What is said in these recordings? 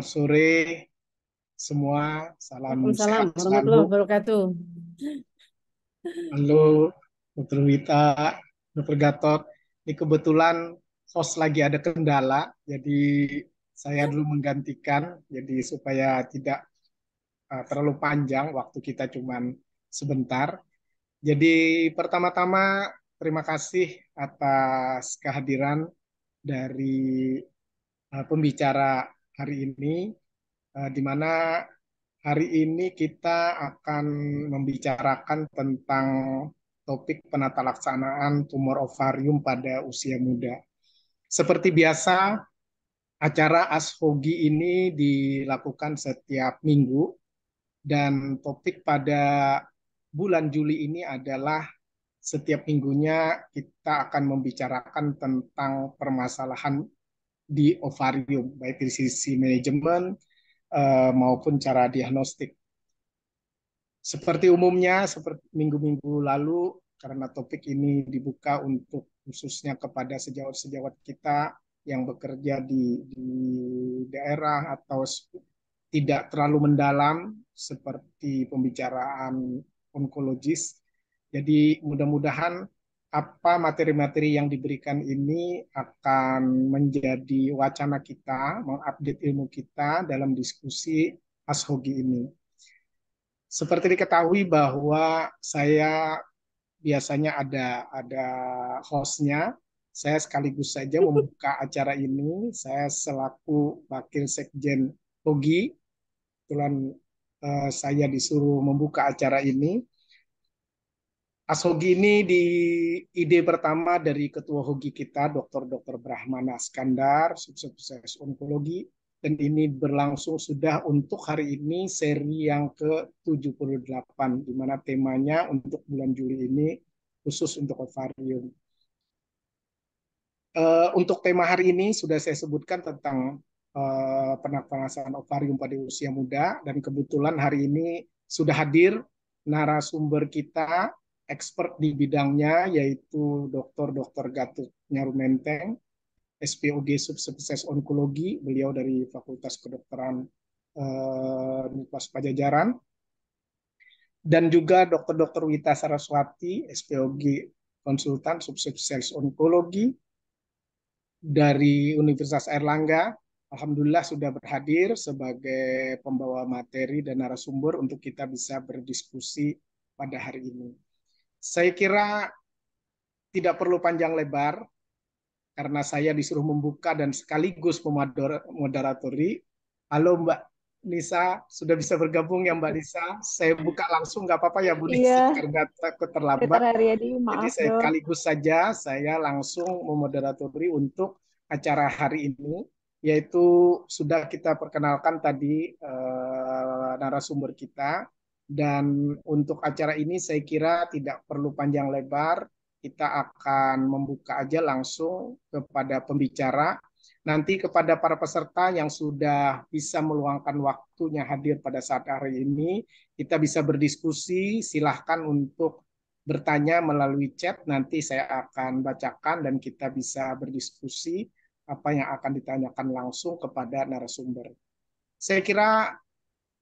sore semua, salam Waalaikumsalam sehat warahmatullahi selalu. wabarakatuh. Halo, Dr. Wita, Dr. Gatot. Ini kebetulan host lagi ada kendala, jadi saya dulu menggantikan, jadi supaya tidak terlalu panjang, waktu kita cuman sebentar. Jadi pertama-tama terima kasih atas kehadiran dari pembicara hari ini, di mana hari ini kita akan membicarakan tentang topik penata laksanaan tumor ovarium pada usia muda. Seperti biasa, acara ASHOGI ini dilakukan setiap minggu dan topik pada bulan Juli ini adalah setiap minggunya kita akan membicarakan tentang permasalahan di ovarium, baik dari sisi manajemen maupun cara diagnostik. Seperti umumnya, seperti minggu-minggu lalu, karena topik ini dibuka untuk khususnya kepada sejawat-sejawat kita yang bekerja di daerah atau tidak terlalu mendalam seperti pembicaraan onkologis. Jadi mudah-mudahan apa materi-materi yang diberikan ini akan menjadi wacana kita, mengupdate ilmu kita dalam diskusi ASHOGI ini. Seperti diketahui bahwa saya biasanya ada hostnya, saya sekaligus saja membuka acara ini. Saya selaku Wakil Sekjen HOGI, kebetulan saya disuruh membuka acara ini. ASHOGI ini di ide pertama dari Ketua HOGI kita, Dr. Brahmana Skandar, Subspesialis Onkologi, dan ini berlangsung sudah untuk hari ini seri yang ke-78, di mana temanya untuk bulan Juli ini khusus untuk ovarium. Untuk tema hari ini sudah saya sebutkan tentang penafarasan ovarium pada usia muda, dan kebetulan hari ini sudah hadir narasumber kita, expert di bidangnya, yaitu Dr. Gatot Nyarumenteng, SPOG Subspesialis Onkologi, beliau dari Fakultas Kedokteran Universitas Pajajaran, dan juga Dr. Wita Saraswati, SPOG Konsultan Subspesialis Onkologi dari Universitas Airlangga. Alhamdulillah sudah berhadir sebagai pembawa materi dan narasumber untuk kita bisa berdiskusi pada hari ini. Saya kira tidak perlu panjang lebar karena saya disuruh membuka dan sekaligus memoderatori. Halo Mbak Nisa, sudah bisa bergabung ya Mbak Nisa? Saya buka langsung nggak apa-apa ya Bu Nisa Iya, karena takut Dr. terlambat. Haryadi, Jadi maaf saya dok. sekaligus saja saya langsung memoderatori untuk acara hari ini, yaitu sudah kita perkenalkan tadi narasumber kita, dan untuk acara ini saya kira tidak perlu panjang lebar, kita akan membuka aja langsung kepada pembicara. Nanti kepada para peserta yang sudah bisa meluangkan waktunya hadir pada saat hari ini, kita bisa berdiskusi, silahkan untuk bertanya melalui chat, nanti saya akan bacakan dan kita bisa berdiskusi apa yang akan ditanyakan langsung kepada narasumber. Saya kira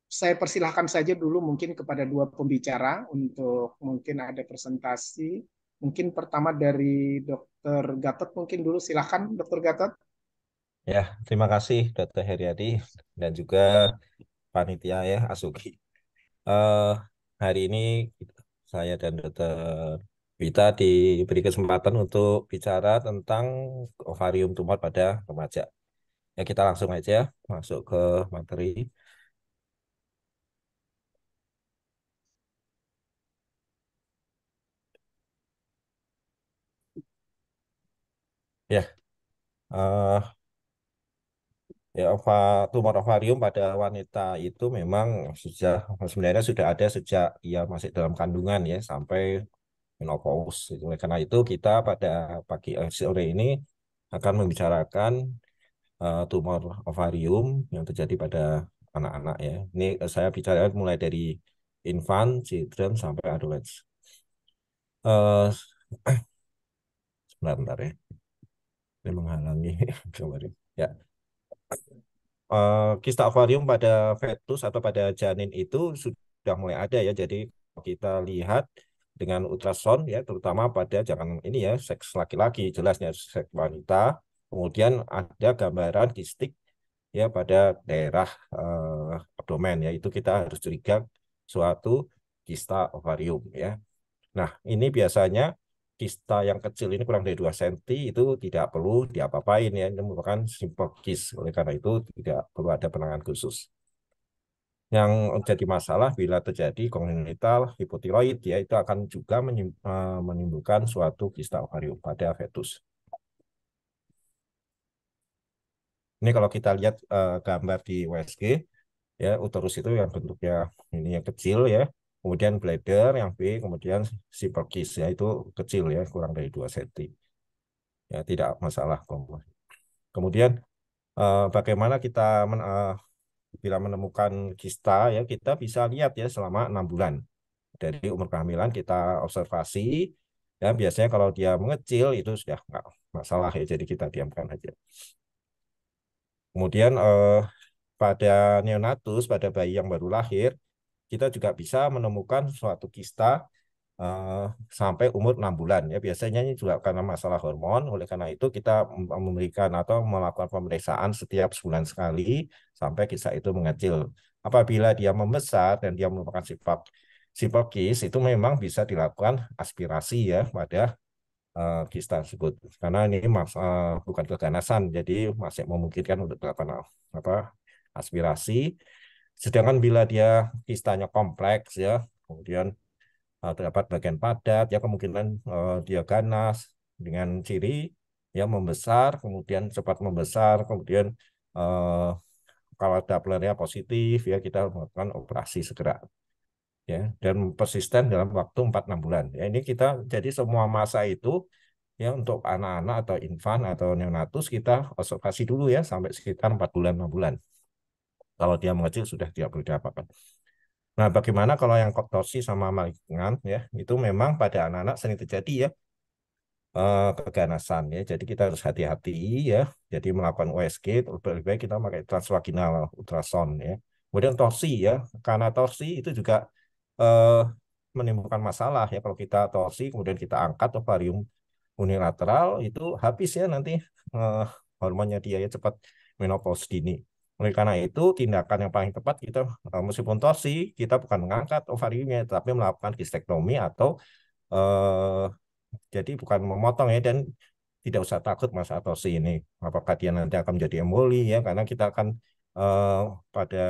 saya persilahkan saja dulu mungkin kepada dua pembicara untuk mungkin ada presentasi. Mungkin pertama dari Dr. Gatot, mungkin dulu silahkan Dr. Gatot. Ya, terima kasih Dr. Heriadi dan juga panitia ya Asuki. Eh, Hari ini saya dan Dr. Wita diberi kesempatan untuk bicara tentang ovarium tumor pada remaja. Ya, kita langsung aja masuk ke materi. Ya, eh, ya, tumor ovarium pada wanita itu memang sudah sebenarnya sudah ada sejak ia masih dalam kandungan ya sampai menopause. Oleh karena itu kita pada pagi sore ini akan membicarakan tumor ovarium yang terjadi pada anak-anak ya. Ini saya bicara mulai dari infant, children sampai adolescent. Eh Sebentar, bentar ya. Ini menghalangi kemarin. Ya. kista ovarium pada fetus atau pada janin itu sudah mulai ada ya. Jadi kita lihat dengan ultrasound ya, terutama pada jangan ini ya seks laki-laki, jelasnya seks wanita. Kemudian ada gambaran kistik ya pada daerah abdomen ya. Itu kita harus curiga suatu kista ovarium ya. Nah, ini biasanya kista yang kecil ini kurang dari 2 cm itu tidak perlu diapa-apain ya. Ini merupakan simple kyst. Oleh karena itu tidak perlu ada penanganan khusus. Yang jadi masalah bila terjadi kongenital hipotiroid ya itu akan juga menimbulkan suatu kista ovarium pada fetus. Ini kalau kita lihat gambar di USG ya uterus itu yang bentuknya ini yang kecil ya. Kemudian bladder yang B, kemudian simple kyst ya itu kecil ya kurang dari 2 cm. Ya tidak masalah. Kemudian bagaimana kita bila menemukan kista ya kita bisa lihat ya selama 6 bulan dari umur kehamilan kita observasi ya biasanya kalau dia mengecil itu sudah nggak masalah ya jadi kita diamkan aja. Kemudian pada neonatus pada bayi yang baru lahir kita juga bisa menemukan suatu kista eh, sampai umur 6 bulan ya biasanya ini juga karena masalah hormon oleh karena itu kita memberikan atau melakukan pemeriksaan setiap sebulan sekali sampai kista itu mengecil apabila dia membesar dan dia merupakan sifat sipokis itu memang bisa dilakukan aspirasi ya pada kista tersebut karena ini bukan keganasan jadi masih memungkinkan untuk dilakukan apa aspirasi sedangkan bila dia kistanya kompleks ya kemudian terdapat bagian padat, ya kemungkinan dia ganas dengan ciri ya membesar, kemudian cepat membesar, kemudian eh, kalau Dopplernya positif ya kita melakukan operasi segera ya dan persisten dalam waktu 4-6 bulan. Ya ini kita jadi semua masa itu ya untuk anak-anak atau infan atau neonatus kita observasi dulu ya sampai sekitar 4 bulan 6 bulan. Kalau dia mengecil sudah tidak perlu diapa-apakan. Nah, bagaimana kalau yang koptosis sama malignant ya, itu memang pada anak-anak sering terjadi ya keganasan ya. Jadi kita harus hati-hati ya. Jadi melakukan USG lebih baik kita pakai transvaginal ultrasound ya. Kemudian torsi ya, karena torsi itu juga eh, menimbulkan masalah ya. Kalau kita torsi kemudian kita angkat ovarium unilateral itu habis ya nanti eh, hormonnya dia ya cepat menopause dini. Oleh karena itu, tindakan yang paling tepat kita meskipun torsi, kita bukan mengangkat ovariumnya, tapi melakukan distektomi atau eh, jadi bukan memotong ya dan tidak usah takut masalah torsi ini. Apakah dia nanti akan menjadi emboli ya? Karena kita akan eh, pada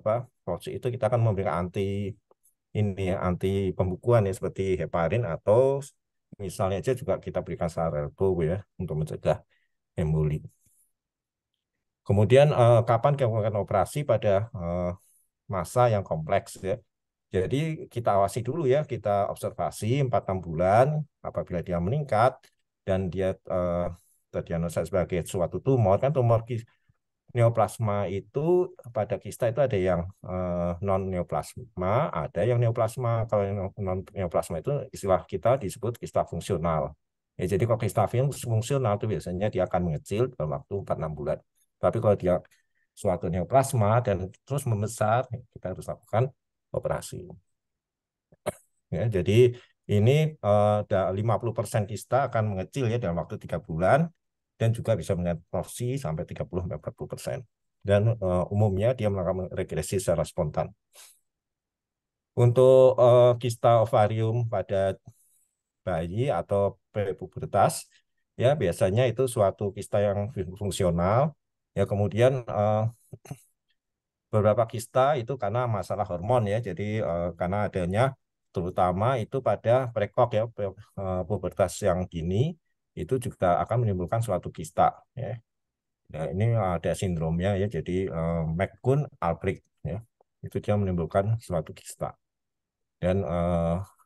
apa torsi itu kita akan memberikan anti ini ya, anti pembukuan ya seperti heparin atau misalnya aja juga kita berikan sarelco ya untuk mencegah emboli. Kemudian kapan kita melakukan operasi pada masa yang kompleks ya. Jadi kita awasi dulu ya, kita observasi 4-6 bulan apabila dia meningkat dan dia terdiagnosa sebagai suatu tumor kan tumor neoplasma itu pada kista itu ada yang non neoplasma, ada yang neoplasma. Kalau yang non neoplasma itu istilah kita disebut kista fungsional. Ya, jadi kalau kista fungsional itu biasanya dia akan mengecil dalam waktu 4-6 bulan. Tapi kalau dia suatu neoplasma dan terus membesar, kita harus lakukan operasi. Ya, jadi ini 50% kista akan mengecil ya dalam waktu 3 bulan dan juga bisa mengetorsi sampai 30-40%. Dan umumnya dia melakukan regresi secara spontan. Untuk kista ovarium pada bayi atau prepubertas, ya biasanya itu suatu kista yang fungsional. Ya kemudian beberapa kista itu karena masalah hormon ya, jadi karena adanya terutama itu pada prekok ya pubertas yang dini itu juga akan menimbulkan suatu kista ya. Nah, ini ada sindromnya ya, jadi McCune-Albright ya, itu dia menimbulkan suatu kista dan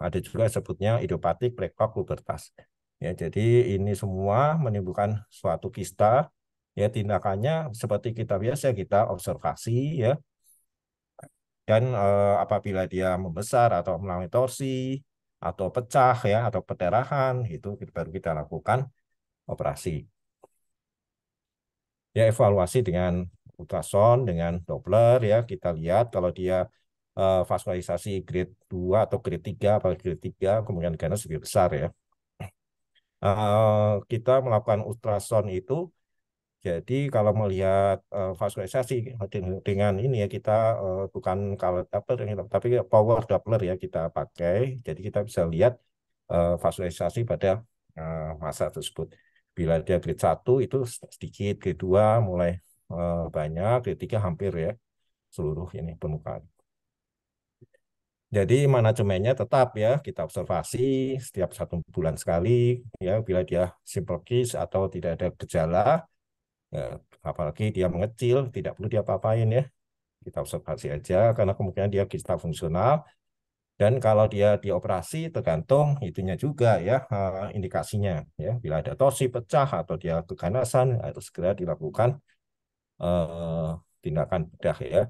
ada juga sebutnya idiopatik prekok pubertas ya. Jadi ini semua menimbulkan suatu kista ya tindakannya seperti kita biasa kita observasi ya dan apabila dia membesar atau mengalami torsi atau pecah ya atau perdarahan itu baru kita lakukan operasi. Ya evaluasi dengan ultrasound dengan Doppler ya, kita lihat kalau dia vaskularisasi grade 2 atau grade 3, apalagi grade 3 kemungkinan ganas lebih besar ya. Kita melakukan ultrasound itu, jadi kalau melihat vaskularisasi dengan ini ya, kita bukan color Doppler tapi power Doppler ya kita pakai, jadi kita bisa lihat vaskularisasi pada massa tersebut. Bila dia grade 1 itu sedikit, grade 2 mulai banyak, grade 3 hampir ya seluruh ini permukaan. Jadi manajemennya tetap ya kita observasi setiap 1 bulan sekali ya, bila dia simple case atau tidak ada gejala ya, apalagi dia mengecil tidak perlu diapa-apain ya, kita observasi aja karena kemungkinan dia kista fungsional. Dan kalau dia dioperasi tergantung itunya juga ya, indikasinya ya, bila ada torsi pecah atau dia keganasan harus segera dilakukan eh, tindakan bedah ya.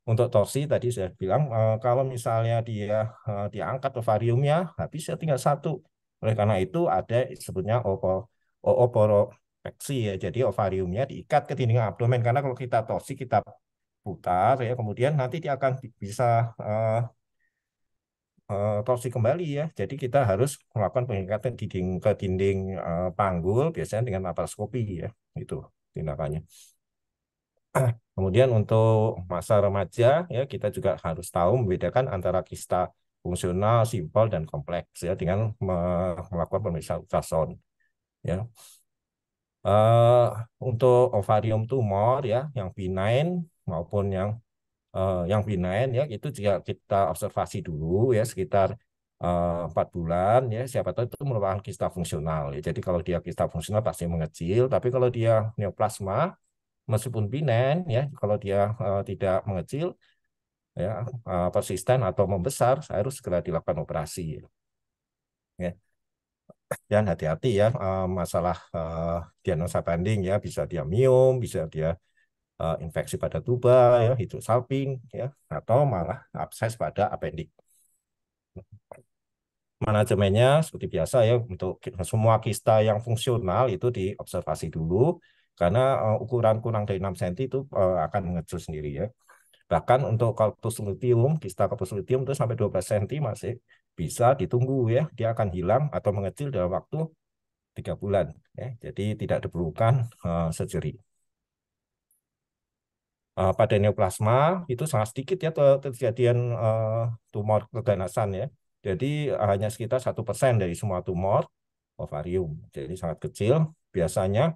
Untuk torsi tadi saya bilang kalau misalnya dia diangkat ovariumnya habisnya tinggal 1. Oleh karena itu ada sebutnya ooporopeksi ya. Jadi ovariumnya diikat ke dinding abdomen karena kalau kita torsi kita putar ya, kemudian nanti dia akan bisa torsi kembali ya. Jadi kita harus melakukan pengikatan ke dinding panggul biasanya dengan laparoskopi ya. Itu tindakannya. Kemudian untuk masa remaja ya kita juga harus tahu membedakan antara kista fungsional, simpel dan kompleks ya dengan melakukan pemeriksaan ultrasound ya. Eh, untuk ovarium tumor ya yang benign maupun yang benign ya itu juga kita observasi dulu ya sekitar 4 bulan ya, siapa tahu itu merupakan kista fungsional ya. Jadi kalau dia kista fungsional pasti mengecil, tapi kalau dia neoplasma meskipun benign ya, kalau dia tidak mengecil ya, persisten atau membesar harus segera dilakukan operasi ya. Dan hati-hati ya masalah diagnosa banding ya, bisa dia miom, bisa dia infeksi pada tuba ya, hidrosalping ya, atau malah abses pada apendik. Manajemennya seperti biasa ya, untuk semua kista yang fungsional itu diobservasi dulu karena ukuran kurang dari 6 cm itu akan mengecil sendiri ya. Bahkan untuk corpus luteum, kista corpus luteum itu sampai 12 cm masih bisa ditunggu ya, dia akan hilang atau mengecil dalam waktu 3 bulan ya. Jadi tidak diperlukan surgery. Pada neoplasma itu sangat sedikit ya kejadian tumor keganasan ya. Jadi hanya sekitar 1% dari semua tumor ovarium. Jadi sangat kecil. Biasanya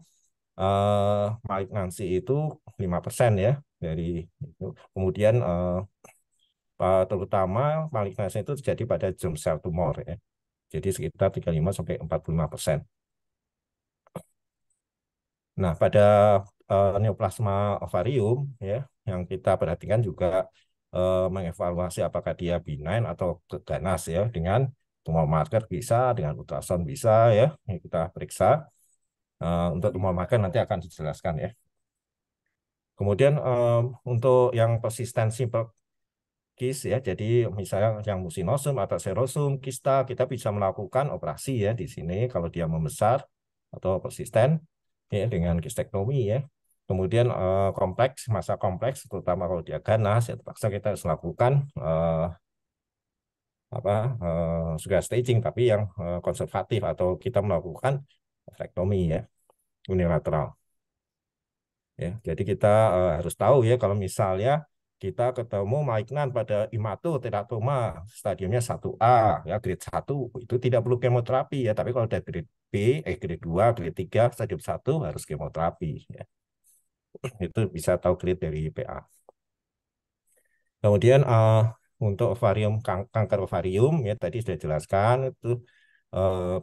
malignansi itu 5% ya dari itu. Kemudian terutama malignansi itu terjadi pada germ cell tumor ya. Jadi sekitar 35-45%. Nah, pada neoplasma ovarium ya, yang kita perhatikan juga mengevaluasi apakah dia benign atau ganas ya, dengan tumor marker bisa, dengan ultrasound bisa ya, yang kita periksa. Untuk tumor marker nanti akan dijelaskan ya. Kemudian untuk yang persisten simple case ya, jadi misalnya yang musinosum atau serosum kista, kita bisa melakukan operasi ya di sini kalau dia membesar atau persisten ya dengan kistektomi ya. Kemudian kompleks, masa kompleks, terutama kalau dia ganas, ya terpaksa kita harus melakukan juga staging, tapi yang konservatif atau kita melakukan vasectomy ya, unilateral. Ya, jadi kita harus tahu ya kalau misalnya kita ketemu malignan pada hematoteratoma stadiumnya 1A ya, grade 1 itu tidak perlu kemoterapi ya, tapi kalau ada grade B, grade 2, grade 3, stadium 1 harus kemoterapi ya. Itu bisa tahu grade dari PA. Kemudian untuk ovarium kanker ovarium ya tadi sudah jelaskan itu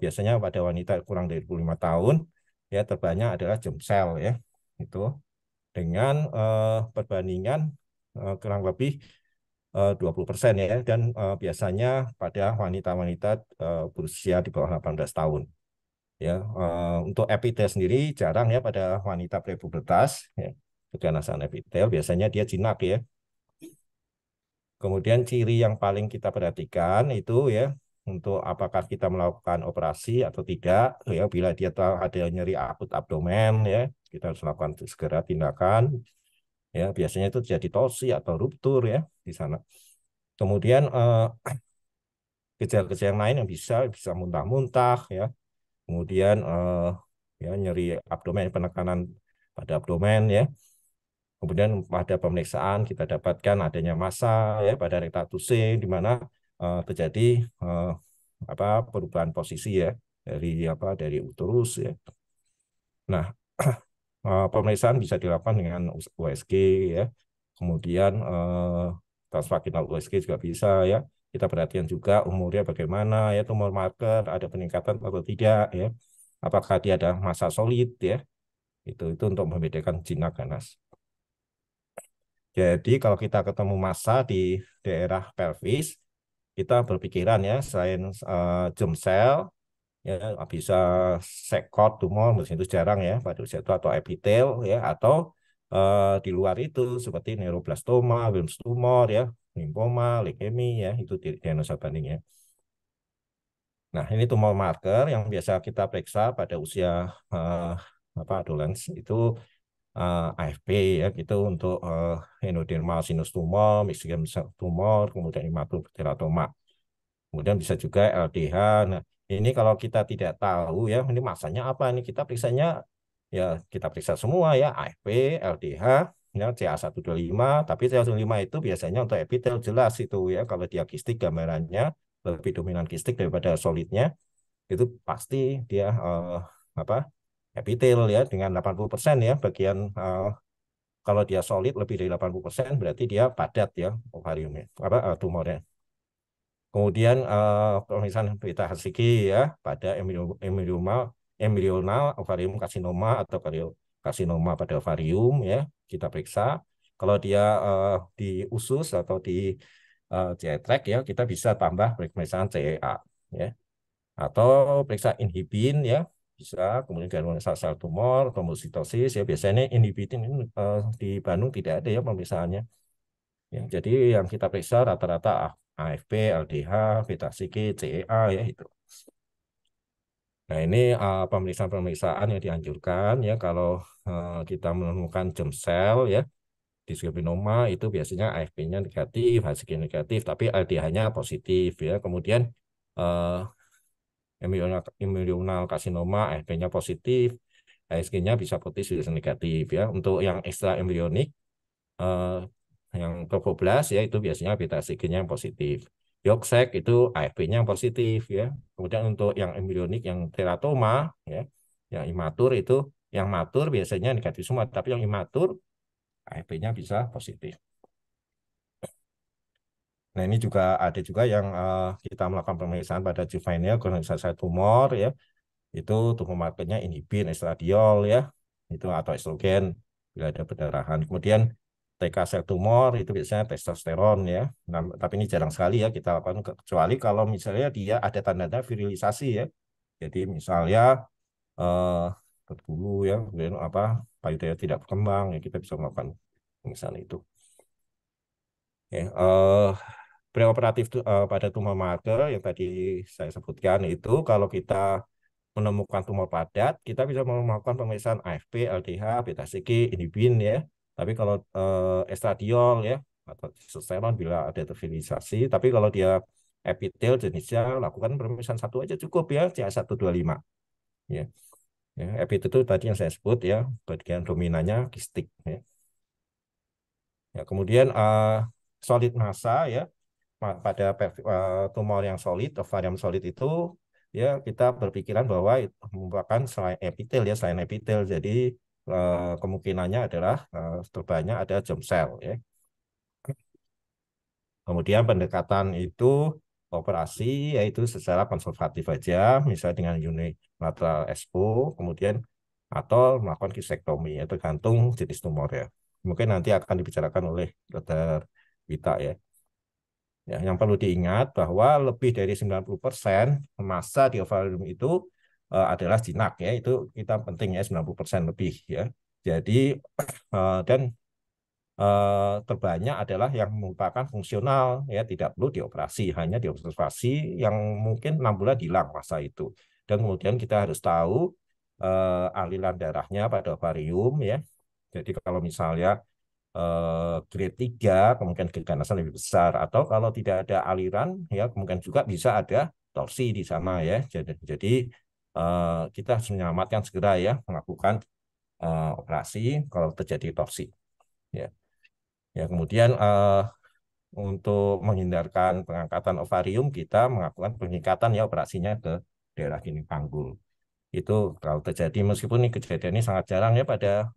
biasanya pada wanita kurang dari 25 tahun ya terbanyak adalah germ cell ya. Itu dengan perbandingan kurang lebih 20% ya, dan biasanya pada wanita-wanita berusia di bawah 18 tahun. Ya, untuk epitel sendiri jarang ya pada wanita prepubertas ya. Keganasan epitel biasanya dia jinak ya. Kemudian ciri yang paling kita perhatikan itu ya untuk apakah kita melakukan operasi atau tidak ya, bila dia tahu ada nyeri akut abdomen ya kita harus lakukan segera tindakan. ya biasanya itu jadi torsi atau ruptur ya di sana. Kemudian gejala-gejala yang lain yang bisa bisa muntah-muntah ya, kemudian ya nyeri abdomen, penekanan pada abdomen ya. Kemudian pada pemeriksaan kita dapatkan adanya massa ya pada rekta tusing di mana terjadi eh, apa perubahan posisi ya dari uterus ya. Nah, pemeriksaan bisa dilakukan dengan USG ya. Kemudian transvaginal USG juga bisa ya. Kita perhatikan juga umurnya bagaimana ya, tumor marker ada peningkatan atau tidak ya. Apakah dia ada massa solid ya. Itu untuk membedakan jinak ganas. Jadi kalau kita ketemu massa di daerah pelvis, kita berpikiran ya selain germ cell ya bisa sekot tumor, mesin itu jarang ya pada usia itu atau epitel ya atau di luar itu seperti neuroblastoma, Wilms tumor ya, limfoma, leukemia ya itu diagnosa bandingnya. Nah, ini tumor marker yang biasa kita periksa pada usia eh, adolescence itu AFP ya gitu untuk endodermal sinus tumor, myxoid cell tumor, kemudian hematoteratoma. Kemudian bisa juga LDH. Nah, ini kalau kita tidak tahu ya, ini masanya apa nih? Kita periksanya ya kita periksa semua ya, AFP, LDH, ya CA125, tapi CA125 itu biasanya untuk epitel jelas itu ya. Kalau dia kistik gambarannya lebih dominan kistik daripada solidnya, itu pasti dia apa? Epitel ya dengan 80% ya bagian kalau dia solid lebih dari 80% berarti dia padat ya ovariumnya apa tumornya. Kemudian pemeriksaan beta Hashiki ya pada embrional ovarium karsinoma atau karsinoma pada ovarium ya kita periksa. Kalau dia di usus atau di GI tract ya kita bisa tambah pemeriksaan CEA ya atau periksa inhibin ya bisa kemudian gangguan sel tumor, trombositosis ya biasanya inhibin ini di Bandung tidak ada ya pemeriksaannya. Ya, jadi yang kita periksa rata-rata AFP, LDH, beta CG, CEA ya itu. Nah ini pemeriksaan-pemeriksaan yang dianjurkan ya kalau kita menemukan germ cell ya di skopinoma itu biasanya AFP-nya negatif, HCG negatif, tapi LDH-nya positif ya. Kemudian eh, embrional karsinoma AFP-nya positif, HCG-nya bisa positif bisa negatif ya. Untuk yang ekstra embrionik eh, yang tropoblas ya itu biasanya beta CG-nya yang positif. Yogsek itu AFP-nya yang positif ya. Kemudian untuk yang embrionik yang teratoma ya, yang imatur itu yang matur biasanya negatif semua, tapi yang imatur AFP-nya bisa positif. Nah, ini juga ada juga yang kita melakukan pemeriksaan pada juvenile colorectal tumor ya. Itu tumor markernya inhibin estradiol ya. Itu atau estrogen bila ada perdarahan. Kemudian TK sel tumor itu biasanya testosteron ya. Nah, tapi ini jarang sekali ya kita lakukan kecuali kalau misalnya dia ada tanda-tanda virilisasi ya. Jadi misalnya eh berbulu ya, kemudian apa payudara tidak berkembang ya kita bisa melakukan pemeriksaan itu. Ya, preoperatif pada tumor marker yang tadi saya sebutkan itu kalau kita menemukan tumor padat, kita bisa melakukan pemeriksaan AFP, LDH, beta CG, inhibin ya. Tapi kalau estradiol ya atau testosteron bila ada terfilisasi, tapi kalau dia epitel jenisnya lakukan pemeriksaan satu aja cukup ya, CA125 ya. Ya, epitel itu tadi yang saya sebut ya, bagian dominannya kistik ya. Ya, kemudian solid massa ya pada tumor yang solid, ovarium solid itu ya kita berpikiran bahwa itu merupakan selain epitel ya, selain epitel. Jadi kemungkinannya adalah terbanyak ada germ cell ya. Kemudian pendekatan itu operasi yaitu secara konservatif aja, misalnya dengan unilateral expo, kemudian atau melakukan kistektomi ya, tergantung jenis tumor ya. Mungkin nanti akan dibicarakan oleh dokter Wita ya. Ya, yang perlu diingat bahwa lebih dari 90% massa di ovarium itu adalah jinak ya. Itu kita penting ya 90% lebih ya. Jadi dan terbanyak adalah yang merupakan fungsional ya, tidak perlu dioperasi, hanya diobservasi yang mungkin 6 bulan hilang massa itu. Dan kemudian kita harus tahu aliran darahnya pada ovarium ya. Jadi kalau misalnya grade 3, kemungkinan keganasan lebih besar. Atau kalau tidak ada aliran, ya kemungkinan juga bisa ada torsi di sana ya. Jadi kita harus menyelamatkan segera ya, melakukan operasi kalau terjadi torsi. Ya, ya kemudian untuk menghindarkan pengangkatan ovarium, kita melakukan penyikatan ya operasinya ke daerah dinding panggul. Itu kalau terjadi, meskipun ini kejadian ini sangat jarang ya pada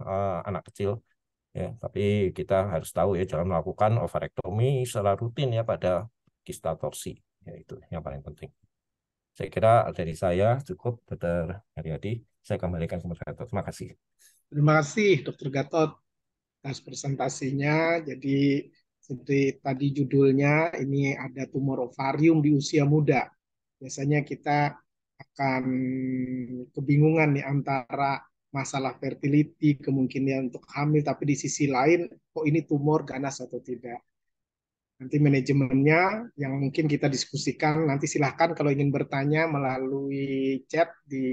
anak kecil ya, tapi kita harus tahu ya jangan melakukan ovarektomi secara rutin ya pada kista torsi. Ya, itu yang paling penting. Saya kira dari saya cukup, Dr. Haryadi. Saya kembalikan ke Mas Gatot. Terima kasih. Terima kasih Dokter Gatot atas presentasinya. Jadi seperti tadi judulnya, ini ada tumor ovarium di usia muda. Biasanya kita akan kebingungan nih antara masalah fertility, kemungkinan untuk hamil, tapi di sisi lain, kok ini tumor ganas atau tidak. Nanti manajemennya yang mungkin kita diskusikan, nanti silahkan kalau ingin bertanya melalui chat di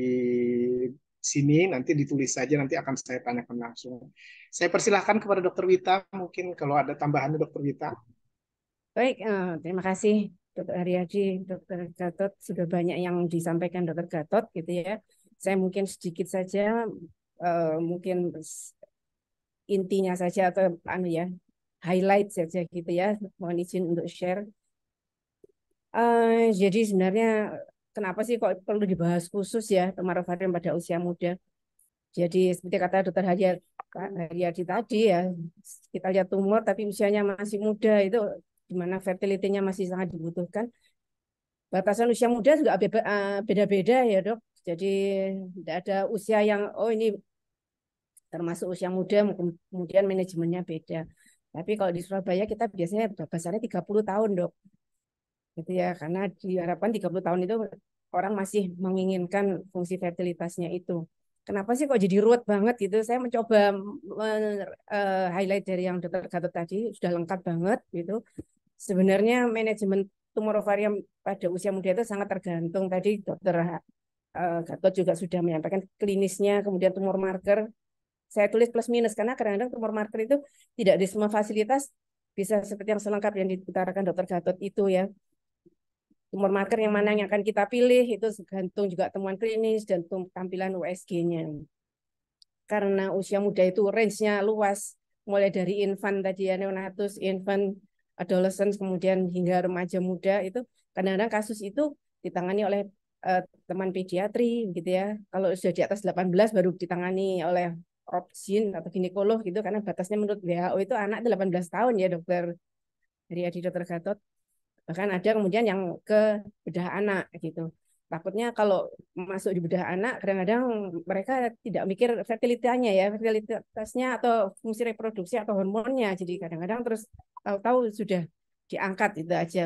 sini, nanti ditulis saja, nanti akan saya tanyakan langsung. Saya persilahkan kepada Dokter Wita, mungkin kalau ada tambahan Dokter Wita. Baik, terima kasih Dokter Haryadi, Dokter Gatot, sudah banyak yang disampaikan Dokter Gatot gitu ya. Saya mungkin sedikit saja, mungkin intinya saja atau ya highlight saja gitu ya. Mohon izin untuk share. Jadi sebenarnya kenapa sih kok perlu dibahas khusus ya tumor ovarium pada usia muda? Jadi seperti kata Dokter Haryadi tadi ya, kita lihat tumor tapi usianya masih muda, itu di mana fertility-nya masih sangat dibutuhkan. Batasan usia muda juga beda-beda ya dok. Jadi tidak ada usia yang oh ini termasuk usia muda, kemudian manajemennya beda. Tapi kalau di Surabaya kita biasanya batasannya 30 tahun dok. Gitu ya, karena diharapkan 30 tahun itu orang masih menginginkan fungsi fertilitasnya itu. Kenapa sih kok jadi ruwet banget gitu? Saya mencoba highlight dari yang Dokter Gatot tadi, sudah lengkap banget gitu. Sebenarnya manajemen tumor ovarium pada usia muda itu sangat tergantung. Tadi Dokter Gatot juga sudah menyampaikan klinisnya, kemudian tumor marker. Saya tulis plus minus karena kadang-kadang tumor marker itu tidak di semua fasilitas bisa seperti yang selengkap yang diutarakan Dokter Gatot itu ya. Tumor marker yang mana yang akan kita pilih itu tergantung juga temuan klinis dan tampilan USG-nya. Karena usia muda itu range-nya luas, mulai dari infant tadi ya, neonatus, infant, adolescent, kemudian hingga remaja muda, itu kadang-kadang kasus itu ditangani oleh teman pediatri gitu ya. Kalau sudah di atas 18 baru ditangani oleh obgyn atau ginekolog gitu, karena batasnya menurut WHO itu anak 18 tahun ya dokter dari Dokter Gatot. Bahkan ada kemudian yang ke bedah anak gitu. Takutnya kalau masuk di bedah anak, kadang-kadang mereka tidak mikir fertilitasnya ya, fertilitasnya atau fungsi reproduksi atau hormonnya. Jadi kadang-kadang terus tahu-tahu sudah diangkat itu aja.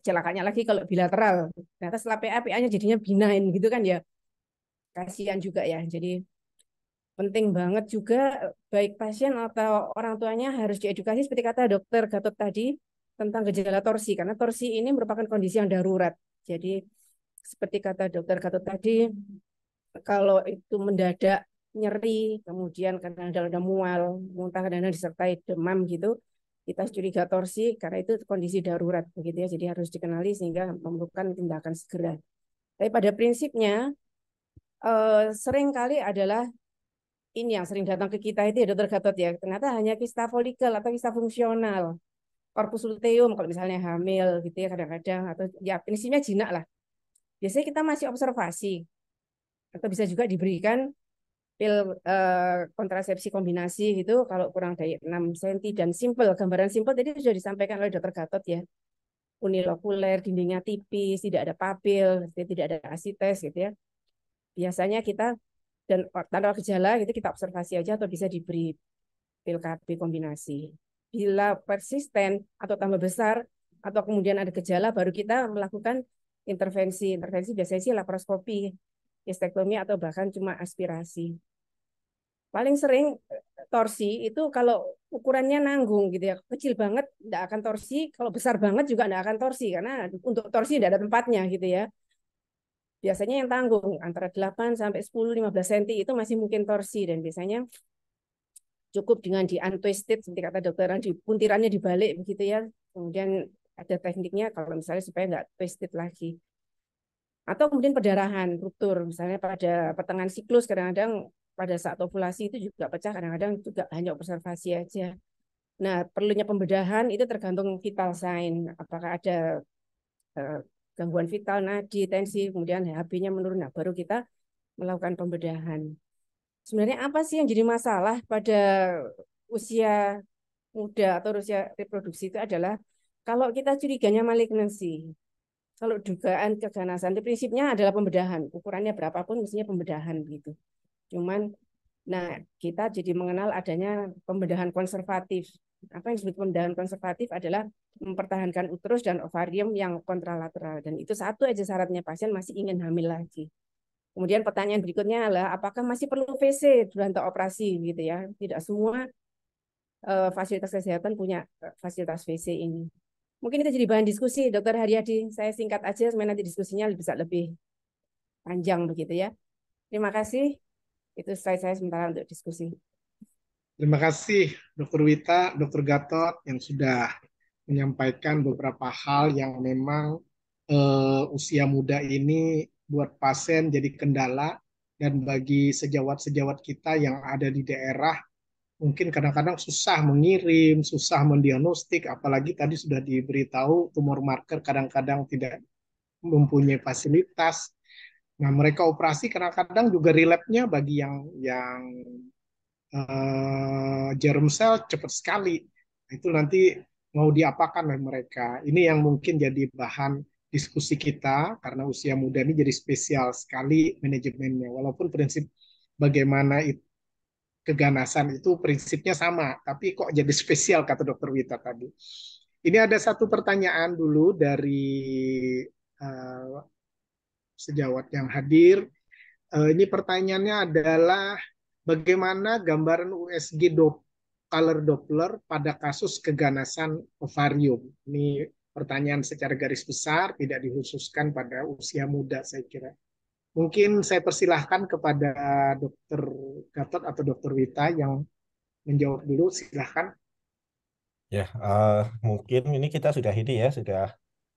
Celakanya lagi kalau bilateral. Ternyata setelah PA-nya jadinya benign gitu kan ya. Kasihan juga ya. Jadi penting banget juga baik pasien atau orang tuanya harus diedukasi seperti kata Dokter Gatot tadi tentang gejala torsi, karena torsi ini merupakan kondisi yang darurat. Jadi seperti kata Dokter Gatot tadi, kalau itu mendadak nyeri, kemudian kadang-kadang ada mual, muntah, kadang-kadang disertai demam gitu, kita curiga torsi karena itu kondisi darurat begitu ya. Jadi harus dikenali sehingga memerlukan tindakan segera. Tapi pada prinsipnya sering kali adalah ini yang sering datang ke kita itu ya Dokter Gatot ya, ternyata hanya kista folikel atau kista fungsional, corpus luteum kalau misalnya hamil gitu ya kadang-kadang, atau ya prinsipnya jinak lah. Biasanya kita masih observasi atau bisa juga diberikan pil kontrasepsi kombinasi gitu kalau kurang dari 6 cm dan simple, gambaran simple tadi sudah disampaikan oleh Dokter Gatot ya. Unilokuler, dindingnya tipis, tidak ada papil, tidak ada asites gitu ya. Biasanya kita dan tanpa gejala gitu kita observasi aja atau bisa diberi pil KB kombinasi. Bila persisten atau tambah besar atau kemudian ada gejala baru kita melakukan intervensi. Intervensi biasanya sih laparoskopi, histektomi atau bahkan cuma aspirasi. Paling sering torsi itu kalau ukurannya nanggung gitu ya, kecil banget tidak akan torsi, kalau besar banget juga tidak akan torsi karena untuk torsi tidak ada tempatnya gitu ya. Biasanya yang tanggung antara 8 sampai 10 15 cm itu masih mungkin torsi dan biasanya cukup dengan di untwisted seperti kata dokter, di puntirannya dibalik begitu ya. Kemudian ada tekniknya kalau misalnya supaya nggak twisted lagi. Atau kemudian perdarahan, ruptur, misalnya pada pertengahan siklus kadang-kadang pada saat ovulasi itu juga pecah, kadang-kadang juga hanya observasi aja. Nah, perlunya pembedahan itu tergantung vital sign, apakah ada eh, gangguan vital, nadi, tensi, kemudian HB-nya menurun. Nah, baru kita melakukan pembedahan. Sebenarnya apa sih yang jadi masalah pada usia muda atau usia reproduksi itu adalah kalau kita curiganya malignansi, kalau dugaan keganasan, itu prinsipnya adalah pembedahan. Ukurannya berapapun mestinya pembedahan gitu. Cuman, nah kita jadi mengenal adanya pembedahan konservatif. Apa yang disebut pembedahan konservatif adalah mempertahankan uterus dan ovarium yang kontralateral. Dan itu satu aja syaratnya, pasien masih ingin hamil lagi. Kemudian pertanyaan berikutnya adalah apakah masih perlu VC durante operasi gitu ya? Tidak semua fasilitas kesehatan punya fasilitas VC ini. Mungkin itu jadi bahan diskusi, Dokter Haryadi. Saya singkat aja, supaya nanti diskusinya bisa lebih panjang begitu ya. Terima kasih. Itu slide saya sementara untuk diskusi. Terima kasih Dr. Wita, Dr. Gatot yang sudah menyampaikan beberapa hal yang memang usia muda ini buat pasien jadi kendala, dan bagi sejawat-sejawat kita yang ada di daerah mungkin kadang-kadang susah mengirim, susah mendiagnostik, apalagi tadi sudah diberitahu tumor marker kadang-kadang tidak mempunyai fasilitas. Nah, mereka operasi kadang-kadang juga relapse-nya bagi yang jarum sel cepat sekali. Itu nanti mau diapakan oleh mereka. Ini yang mungkin jadi bahan diskusi kita karena usia muda ini jadi spesial sekali manajemennya. Walaupun prinsip bagaimana keganasan itu prinsipnya sama, tapi kok jadi spesial kata Dokter Wita tadi. Ini ada satu pertanyaan dulu dari uh, sejawat yang hadir. Ini pertanyaannya adalah bagaimana gambaran USG color Doppler pada kasus keganasan ovarium. Ini pertanyaan secara garis besar, tidak dikhususkan pada usia muda saya kira. Mungkin saya persilahkan kepada Dokter Gatot atau Dokter Wita yang menjawab dulu, silahkan. Ya, mungkin ini kita sudah ini ya, sudah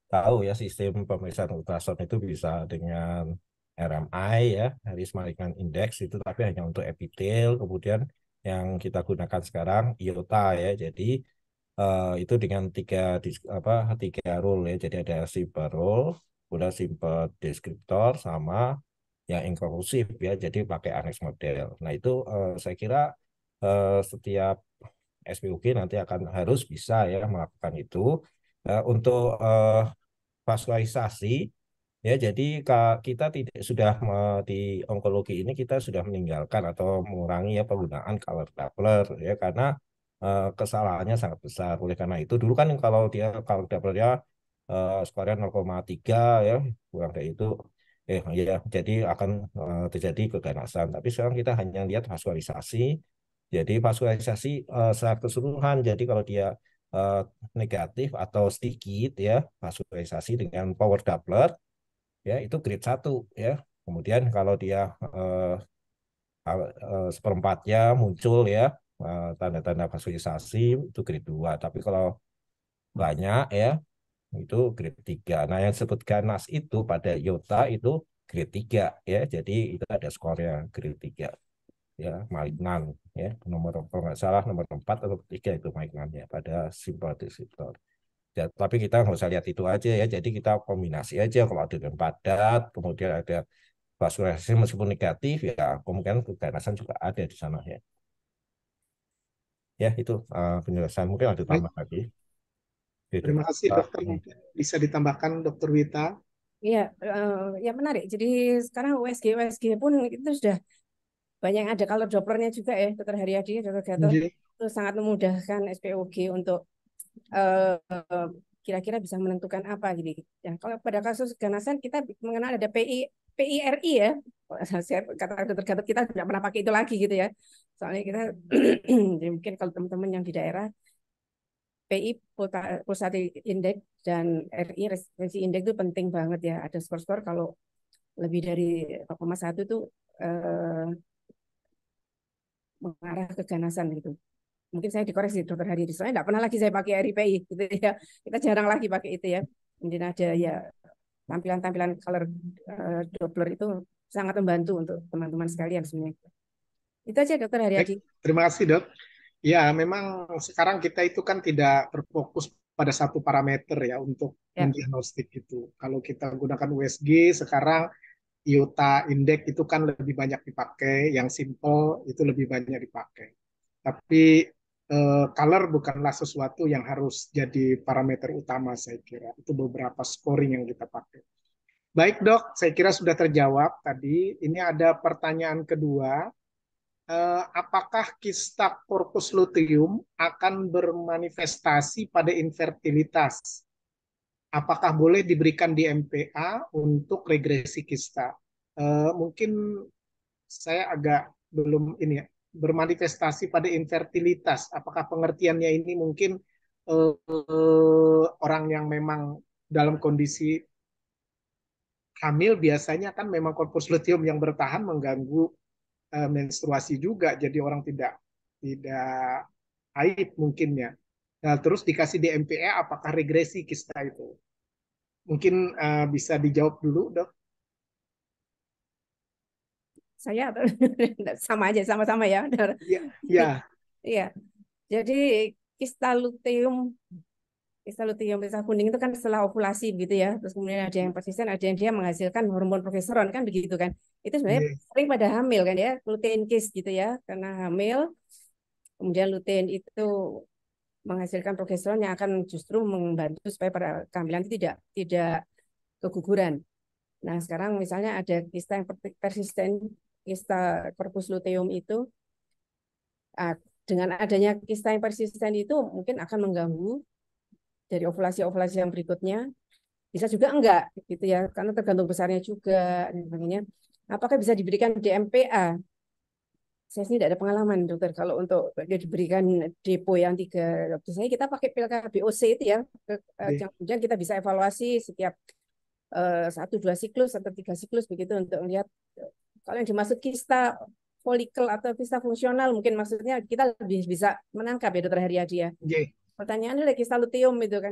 tahu ya sistem pemeriksaan ultrasound itu bisa dengan RMI ya, Harris Malignant Index itu, tapi hanya untuk epitel. Kemudian yang kita gunakan sekarang IOTA ya. Jadi itu dengan tiga rule ya. Jadi ada simple rule, kemudian simple descriptor sama yang inkonklusif ya. Jadi pakai annex model. Nah itu saya kira setiap SPUG nanti akan harus bisa ya melakukan itu. Untuk vaskularisasi ya, jadi kita tidak sudah di onkologi ini kita sudah meninggalkan atau mengurangi ya penggunaan color Doppler ya, karena kesalahannya sangat besar. Oleh karena itu dulu kan kalau dia color Dopplernya skornya 0,3 ya, kurang dari itu ya, jadi akan terjadi keganasan. Tapi sekarang kita hanya lihat vaskularisasi. Jadi vaskularisasi secara keseluruhan. Jadi kalau dia eh, negatif atau sedikit ya, vaskularisasi dengan power Doppler ya itu grade 1 ya. Kemudian kalau dia seperempatnya muncul ya tanda-tanda vaskularisasi itu grade 2. Tapi kalau banyak ya itu grade 3. Nah, yang disebut ganas itu pada IOTA itu grade 3 ya. Jadi itu ada skornya grade 3 ya, malignan ya. Nomor kalau nggak salah nomor 4 atau 3 itu malignannya pada simple descriptor. Ya, tapi kita nggak usah lihat itu aja ya. Jadi kita kombinasi aja kalau ada yang padat, kemudian ada vaskulasi meskipun negatif ya kemungkinan keganasan juga ada di sana ya. Ya itu penjelasan mungkin ada Baik, tambah lagi. Gitu. terima kasih dokter. Mungkin bisa ditambahkan Dokter Wita. Iya, ya menarik. Jadi sekarang USG pun itu sudah banyak yang ada color Dopplernya juga ya, Dokter Haryadi, Dokter Gatot. Oke. Itu sangat memudahkan SPOG untuk eh, kira-kira bisa menentukan apa gitu. Ya, kalau pada kasus keganasan kita mengenal ada PIRI ya. Saya kata Dokter Gatot kita tidak pernah pakai itu lagi gitu ya. Soalnya kita jadi mungkin kalau teman-teman yang di daerah PI pulsatil index dan RI resistance index itu penting banget ya. Ada skor-skor kalau lebih dari 0,1 itu eh, mengarah keganasan gitu. Mungkin saya dikoreksi dokter Hari, soalnya nggak pernah lagi saya pakai RIPI gitu ya. Kita jarang lagi pakai itu ya. Kemudian ada ya tampilan-tampilan color Doppler itu sangat membantu untuk teman-teman sekalian sebenarnya. Itu aja dokter Baik, Haryadi. terima kasih dok. Ya, memang sekarang kita itu kan tidak berfokus pada satu parameter ya untuk Ya, mendiagnostik itu. Kalau kita gunakan USG sekarang IOTA indeks itu kan lebih banyak dipakai, yang simple itu lebih banyak dipakai. Tapi color bukanlah sesuatu yang harus jadi parameter utama saya kira. Itu beberapa scoring yang kita pakai. Baik dok, saya kira sudah terjawab tadi. Ini ada pertanyaan kedua. Apakah kista corpus luteum akan bermanifestasi pada infertilitas? Apakah boleh diberikan di MPA untuk regresi kista? Mungkin saya agak belum ini ya, bermanifestasi pada infertilitas. Apakah pengertiannya ini mungkin orang yang memang dalam kondisi hamil biasanya kan memang corpus luteum yang bertahan mengganggu menstruasi juga, jadi orang tidak haid mungkinnya. Nah, terus dikasih di MPA, apakah regresi kista itu? Mungkin bisa dijawab dulu, dok. saya sama aja, sama-sama ya. Iya, ya, Iya. Jadi kista luteum, kista kuning itu kan setelah ovulasi gitu ya. Terus kemudian ada yang persisten, ada yang dia menghasilkan hormon progesteron kan begitu kan. Itu sebenarnya ya, sering pada hamil kan ya, lutein kist gitu ya. Karena hamil, kemudian lutein itu menghasilkan progesteron yang akan justru membantu supaya pada kehamilan itu tidak keguguran. Nah, sekarang misalnya ada kista yang persisten, kista corpus luteum itu, dengan adanya kista yang persisten itu mungkin akan mengganggu dari ovulasi-ovulasi yang berikutnya. Bisa juga enggak, gitu ya, karena tergantung besarnya juga dan sebagainya. Apakah bisa diberikan DMPA? Saya sih tidak ada pengalaman dokter kalau untuk diberikan depo yang 3. Biasanya kita pakai pil KBOC itu ya, ya, kemudian kita bisa evaluasi setiap 1-2 siklus atau 3 siklus begitu untuk melihat kalau yang dimaksud kista folikel atau kista fungsional mungkin maksudnya kita lebih bisa menangkap ya dokter Haryadi ya. ya. Pertanyaannya lagi kista luteum itu kan.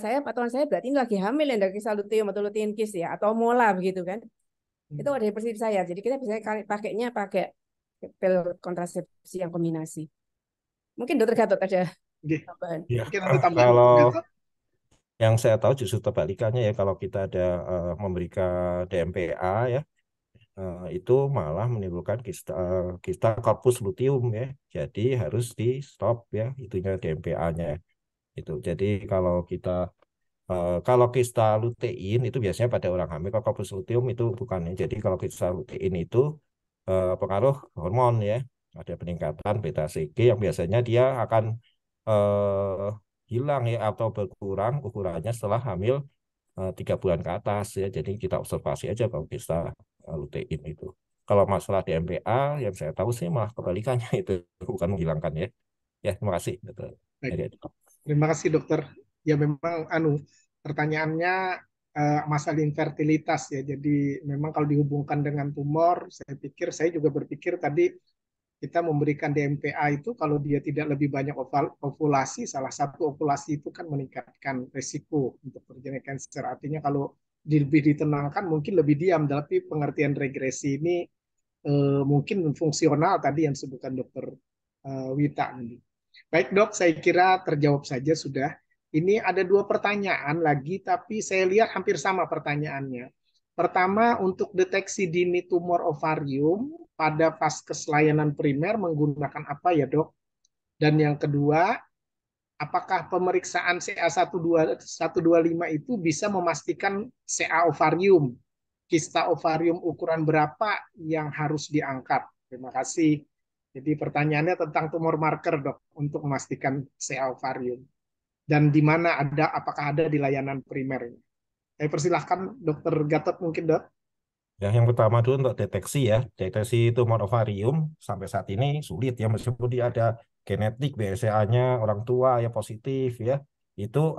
Saya patokan saya berarti ini lagi hamil ya dari kista luteum atau lutein kis ya atau mola begitu kan. Itu ada persepsi saya. Jadi kita bisa pakainya pakai pil kontrasepsi yang kombinasi. Mungkin dokter Gatot ada Ya. tambahan. Ya, Mungkin ada tambahan, kalau Dr. Gatot? yang saya tahu justru terbalikannya ya, kalau kita ada memberikan DMPA ya, itu malah menimbulkan kista corpus luteum ya. Jadi harus di stop ya itunya DMPA-nya itu. Jadi kalau kista lutein itu biasanya pada orang hamil, kalau corpus luteum itu bukan ya. Jadi kalau kista lutein itu pengaruh hormon ya, ada peningkatan beta CG yang biasanya dia akan eh, hilang ya atau berkurang ukurannya setelah hamil 3 bulan ke atas ya. Jadi kita observasi aja kalau kista lutein itu. Kalau masalah DMPA yang saya tahu sih malah kebalikannya itu bukan menghilangkan ya. Ya, terima kasih. Betul. Baik. Jadi, Terima kasih dokter. Ya memang pertanyaannya masalah infertilitas ya. Jadi memang kalau dihubungkan dengan tumor, saya juga berpikir tadi kita memberikan DMPA itu kalau dia tidak lebih banyak ovulasi, salah satu ovulasi itu kan meningkatkan resiko untuk terjadi kanker. Artinya kalau lebih ditenangkan mungkin lebih diam, tapi pengertian regresi ini mungkin fungsional tadi yang disebutkan dokter Wita. Baik dok, saya kira terjawab saja sudah. Ini ada 2 pertanyaan lagi, tapi saya lihat hampir sama pertanyaannya. Pertama, untuk deteksi dini tumor ovarium pada vaskes layanan primer menggunakan apa ya dok? Dan yang kedua, apakah pemeriksaan CA125 itu bisa memastikan CA ovarium? Kista ovarium ukuran berapa yang harus diangkat? Terima kasih. Jadi pertanyaannya tentang tumor marker dok untuk memastikan CA ovarium dan di mana ada, apakah ada di layanan primer. Saya persilahkan dokter Gatot mungkin dok. ya, yang pertama dulu untuk deteksi ya, deteksi tumor ovarium sampai saat ini sulit ya meskipun dia ada genetik BRCA-nya orang tua ya positif ya, itu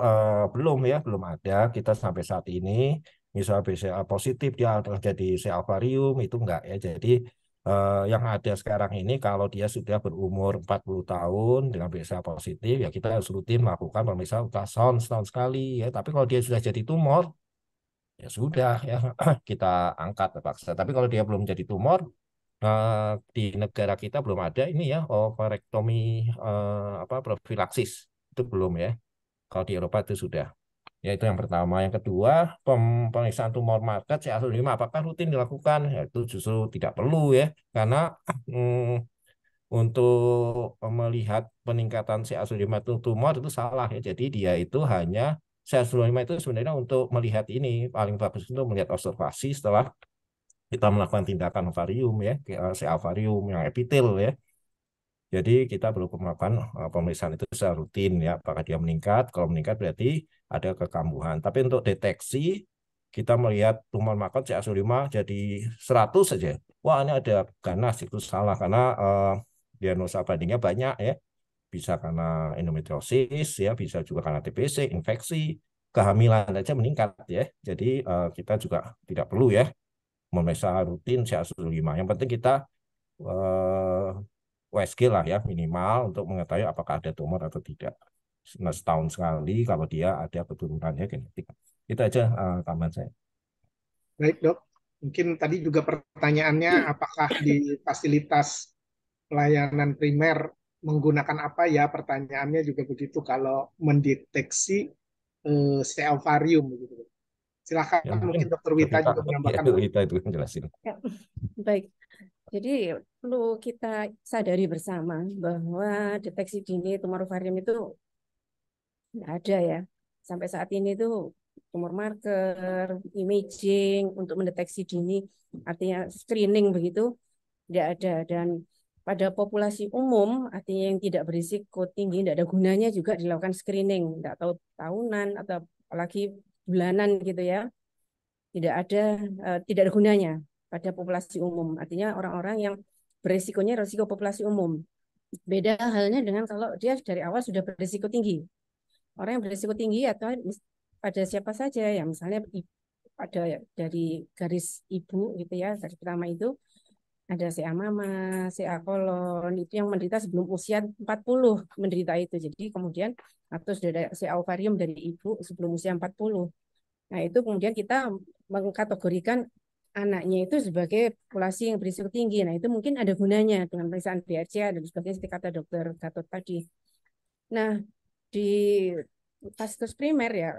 belum ada kita sampai saat ini. Misal BRCA positif dia akan jadi CA ovarium itu enggak ya, jadi Yang ada sekarang ini kalau dia sudah berumur 40 tahun dengan BSA positif, ya kita harus rutin melakukan pemeriksaan ultrasound setahun sekali ya. Tapi kalau dia sudah jadi tumor, ya sudah ya kita angkat terpaksa. Tapi kalau dia belum jadi tumor, di negara kita belum ada ini ya, ovarektomi apa profilaksis itu belum ya. Kalau di Eropa itu sudah. Ya itu yang pertama. Yang kedua, pemeriksaan tumor marker CA125 apakah rutin dilakukan? Ya, itu justru tidak perlu ya, karena untuk melihat peningkatan CA125 itu tumor itu salah ya. Jadi dia itu hanya CA125 itu sebenarnya untuk melihat ini paling bagus untuk melihat observasi setelah kita melakukan tindakan ovarium ya, CA ovarium yang epitel ya. Jadi kita perlu melakukan pemeriksaan itu secara rutin ya, apakah dia meningkat. Kalau meningkat berarti ada kekambuhan. Tapi untuk deteksi kita melihat tumor makot CA125 jadi 100 saja. Wah, ini ada ganas, itu salah karena diagnosa bandingnya banyak ya. Bisa karena endometriosis ya, bisa juga karena TBC, infeksi, kehamilan aja meningkat ya. Jadi kita juga tidak perlu ya memeriksa rutin CA125. Yang penting kita eh, USG lah ya minimal untuk mengetahui apakah ada tumor atau tidak. Nah, setahun sekali kalau dia ada keturunannya genetik. Itu aja tambahan saya. Baik, Dok. Mungkin tadi juga pertanyaannya apakah di fasilitas pelayanan primer menggunakan apa ya? Pertanyaannya juga begitu kalau mendeteksi sel ovarium begitu. Ya Silakan mungkin mungkin Dokter Wita kita juga ya menambahkan, itu Dok. kita itu jelasin. Ya, baik. Jadi perlu kita sadari bersama bahwa deteksi dini tumor ovarium itu nggak ada ya. Sampai saat ini tuh tumor marker, imaging untuk mendeteksi dini, artinya screening begitu, tidak ada. Dan pada populasi umum, artinya yang tidak berisiko tinggi, tidak ada gunanya juga dilakukan screening, tidak tahu tahunan atau apalagi bulanan gitu ya. Tidak ada gunanya pada populasi umum. Artinya orang-orang yang berisikonya risiko populasi umum. Beda halnya dengan kalau dia dari awal sudah berisiko tinggi. Orang yang berisiko tinggi atau pada siapa saja ya, misalnya ada dari garis ibu gitu ya, garis pertama itu ada CA mama, CA kolon, itu yang menderita sebelum usia 40 menderita itu. Jadi kemudian atau sudah ada CA ovarium dari ibu sebelum usia 40. Nah, itu kemudian kita mengkategorikan anaknya itu sebagai populasi yang berisiko tinggi. Nah, itu mungkin ada gunanya dengan pemeriksaan BRCA dan sebagainya seperti kata dokter Gatot tadi. Nah, di vaskes primer ya,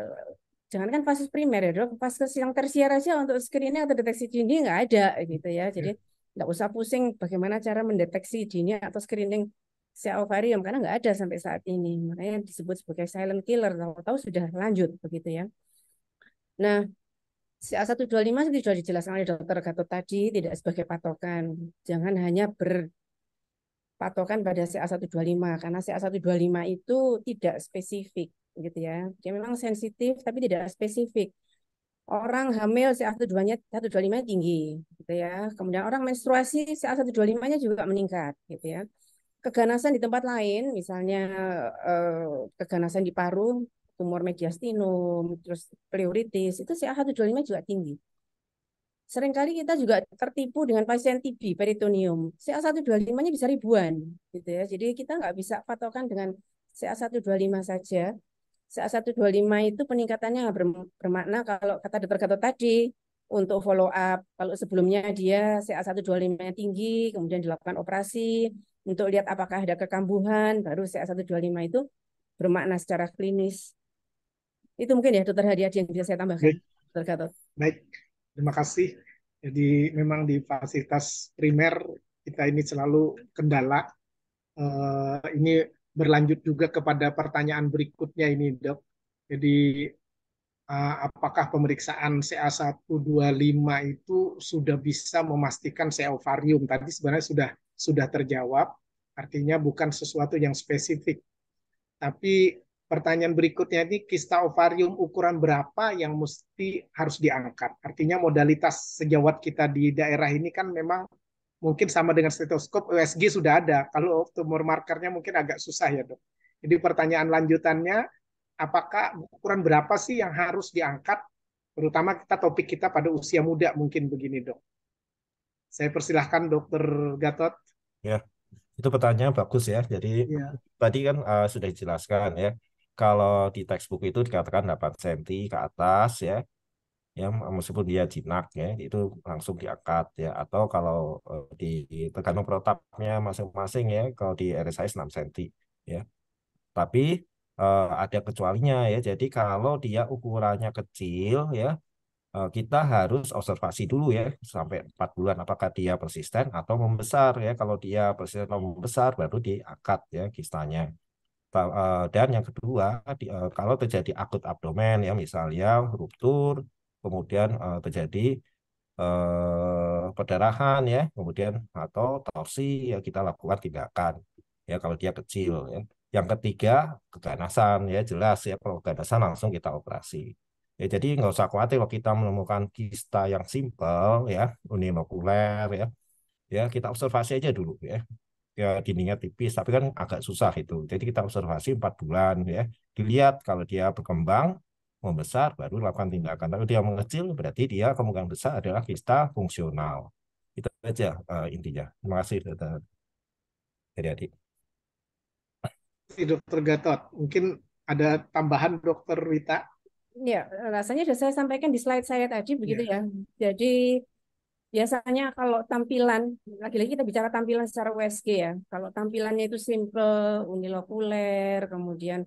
jangankan vaskes primer ya dok, vaskes yang tersier aja untuk screening atau deteksi dini nggak ada gitu ya. Jadi nggak usah pusing bagaimana cara mendeteksi dini atau screening CA ovarium karena nggak ada sampai saat ini. Makanya disebut sebagai silent killer. Tahu-tahu sudah lanjut begitu ya. Nah, CA125 sudah dijelaskan oleh dokter Gatot tadi tidak sebagai patokan. Jangan hanya berpatokan pada CA125 karena CA125 itu tidak spesifik gitu ya. Dia memang sensitif tapi tidak spesifik. Orang hamil CA125-nya tinggi gitu ya. Kemudian orang menstruasi CA125-nya juga meningkat gitu ya. Keganasan di tempat lain misalnya keganasan di paru, tumor mediastinum, terus pleuritis, itu CA125 juga tinggi. Seringkali kita juga tertipu dengan pasien TB peritoneum. CA125-nya bisa ribuan, gitu ya. Jadi kita nggak bisa patokan dengan CA125 saja. CA125 itu peningkatannya bermakna kalau kata dokter Gatot tadi untuk follow up. Kalau sebelumnya dia CA125-nya tinggi, kemudian dilakukan operasi untuk lihat apakah ada kekambuhan, baru CA125 itu bermakna secara klinis. Itu mungkin ya dokter Hadiah yang bisa saya tambahkan, Baik, dokter Gatot. baik. Terima kasih. Jadi memang di fasilitas primer kita ini selalu kendala. Ini berlanjut juga kepada pertanyaan berikutnya ini, Dok. Jadi apakah pemeriksaan CA125 itu sudah bisa memastikan CA ovarium? Tadi sebenarnya sudah terjawab, artinya bukan sesuatu yang spesifik. Tapi pertanyaan berikutnya ini kista ovarium ukuran berapa yang mesti harus diangkat? Artinya modalitas sejawat kita di daerah ini kan memang mungkin sama dengan stetoskop, USG sudah ada. Kalau tumor markernya mungkin agak susah ya dok. Jadi pertanyaan lanjutannya, apakah ukuran berapa sih yang harus diangkat? Terutama kita topik kita pada usia muda mungkin begini dok. Saya persilahkan Dokter Gatot. Ya, itu pertanyaan bagus ya. Jadi Ya, tadi kan sudah dijelaskan ya. Kalau di textbook itu dikatakan 8 cm ke atas ya. Ya, meskipun dia jinak ya, itu langsung diangkat ya. Atau kalau di tergantung protapnya masing-masing ya. Kalau di RSI 6 cm ya. Tapi ada kecualinya ya. Jadi kalau dia ukurannya kecil ya, kita harus observasi dulu ya sampai 4 bulan apakah dia persisten atau membesar ya. Kalau dia persisten atau membesar baru diangkat ya kistanya. Dan yang kedua, kalau terjadi akut abdomen ya misalnya ruptur, kemudian terjadi perdarahan ya, kemudian atau torsi ya kita lakukan tindakan ya kalau dia kecil ya. Yang ketiga keganasan ya jelas ya kalau keganasan langsung kita operasi. Ya jadi nggak usah khawatir kalau kita menemukan kista yang simpel ya unimokuler ya kita observasi aja dulu ya dindingnya tipis tapi kan agak susah itu. Jadi kita observasi 4 bulan ya dilihat kalau dia berkembang membesar baru lakukan tindakan. Tapi dia mengecil berarti dia kemungkinan besar adalah kista fungsional. Itu aja intinya. Terima kasih dari adik. si Dokter Gatot. Mungkin ada tambahan Dokter Wita. Ya, rasanya sudah saya sampaikan di slide saya tadi begitu Ya, ya. Jadi biasanya kalau tampilan, lagi-lagi kita bicara tampilan secara USG ya. Kalau tampilannya itu simple, unilokuler, kemudian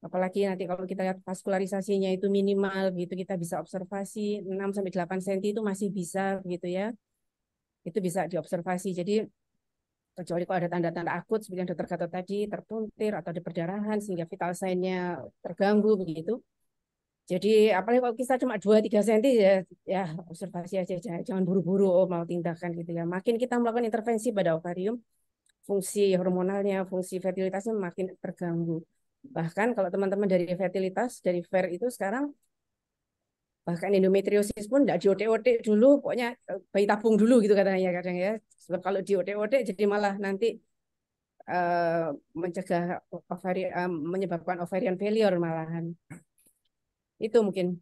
apalagi nanti kalau kita lihat vaskularisasinya itu minimal gitu, kita bisa observasi 6 sampai 8 cm itu masih bisa gitu ya. Itu bisa diobservasi. Jadi kecuali kalau ada tanda-tanda akut seperti yang dokter kata tadi, terpuntir atau ada perdarahan sehingga vital sign-nya terganggu begitu. Jadi apalagi kalau kita cuma 2-3 cm ya, ya observasi aja, jangan buru-buru mau tindakan gitu ya. Makin kita melakukan intervensi pada ovarium, fungsi hormonalnya, fungsi fertilitasnya makin terganggu. Bahkan kalau teman-teman dari fertilitas, dari FAIR itu sekarang bahkan endometriosis pun tidak di-OT-OT dulu, pokoknya bayi tabung dulu gitu katanya kadang ya. Sebab kalau di-OT-OT jadi malah nanti mencegah menyebabkan ovarian failure malahan. Itu mungkin.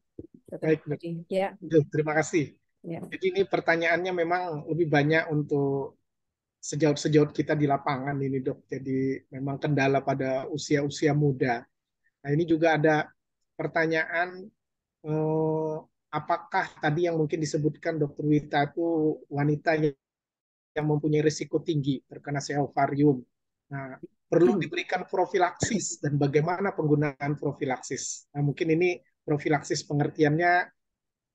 baik, Dok. Ya, Terima kasih. ya. Jadi ini pertanyaannya memang lebih banyak untuk sejauh-sejauh kita di lapangan ini, Dok. Jadi memang kendala pada usia-usia muda. Nah, ini juga ada pertanyaan, eh, apakah tadi yang mungkin disebutkan Dokter Wita itu wanita yang mempunyai risiko tinggi terkena CA ovarium. Nah, perlu diberikan profilaksis dan bagaimana penggunaan profilaksis. Nah, mungkin ini profilaksis pengertiannya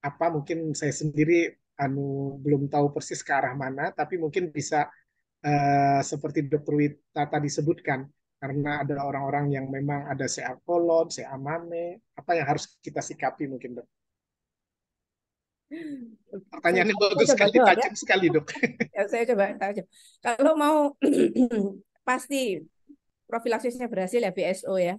apa? Mungkin saya sendiri belum tahu persis ke arah mana, tapi mungkin bisa seperti Dr. Wita tadi sebutkan, karena ada orang-orang yang memang ada CA kolon, CA mame, apa yang harus kita sikapi mungkin, Dok? Pertanyaannya Saya bagus coba sekali, jawab ya. tajam sekali, Dok. Ya, saya coba tahu. Kalau mau pasti profilaksisnya berhasil ya BSO ya.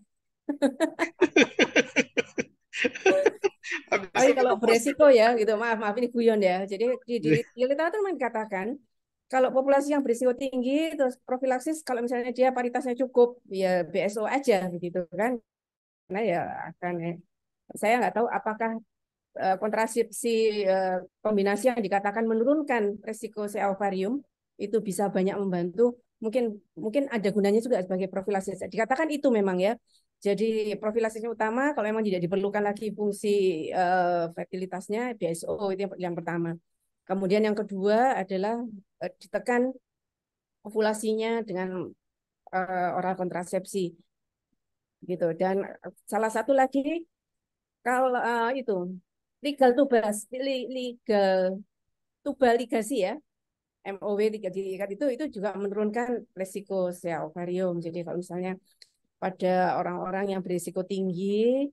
Tapi Bisa kalau minum positif. beresiko ya gitu, maaf maaf ini guyon ya. Jadi di literatur dikatakan kalau populasi yang berisiko tinggi terus profilaksis kalau misalnya dia paritasnya cukup ya BSO aja begitu kan. Nah ya akan ya. Saya nggak tahu apakah kontrasepsi kombinasi yang dikatakan menurunkan risiko CA ovarium itu bisa banyak membantu. Mungkin mungkin ada gunanya juga sebagai profilaksis. Dikatakan itu memang ya. Jadi profilaksisnya utama kalau memang tidak diperlukan lagi fungsi fertilitasnya BSO itu yang pertama. Kemudian yang kedua adalah ditekan ovulasinya dengan oral kontrasepsi gitu. Dan salah satu lagi kalau itu legal tubas legal tubal ligasi ya MOW diikat itu juga menurunkan resiko sel ovarium. Jadi kalau misalnya pada orang-orang yang berisiko tinggi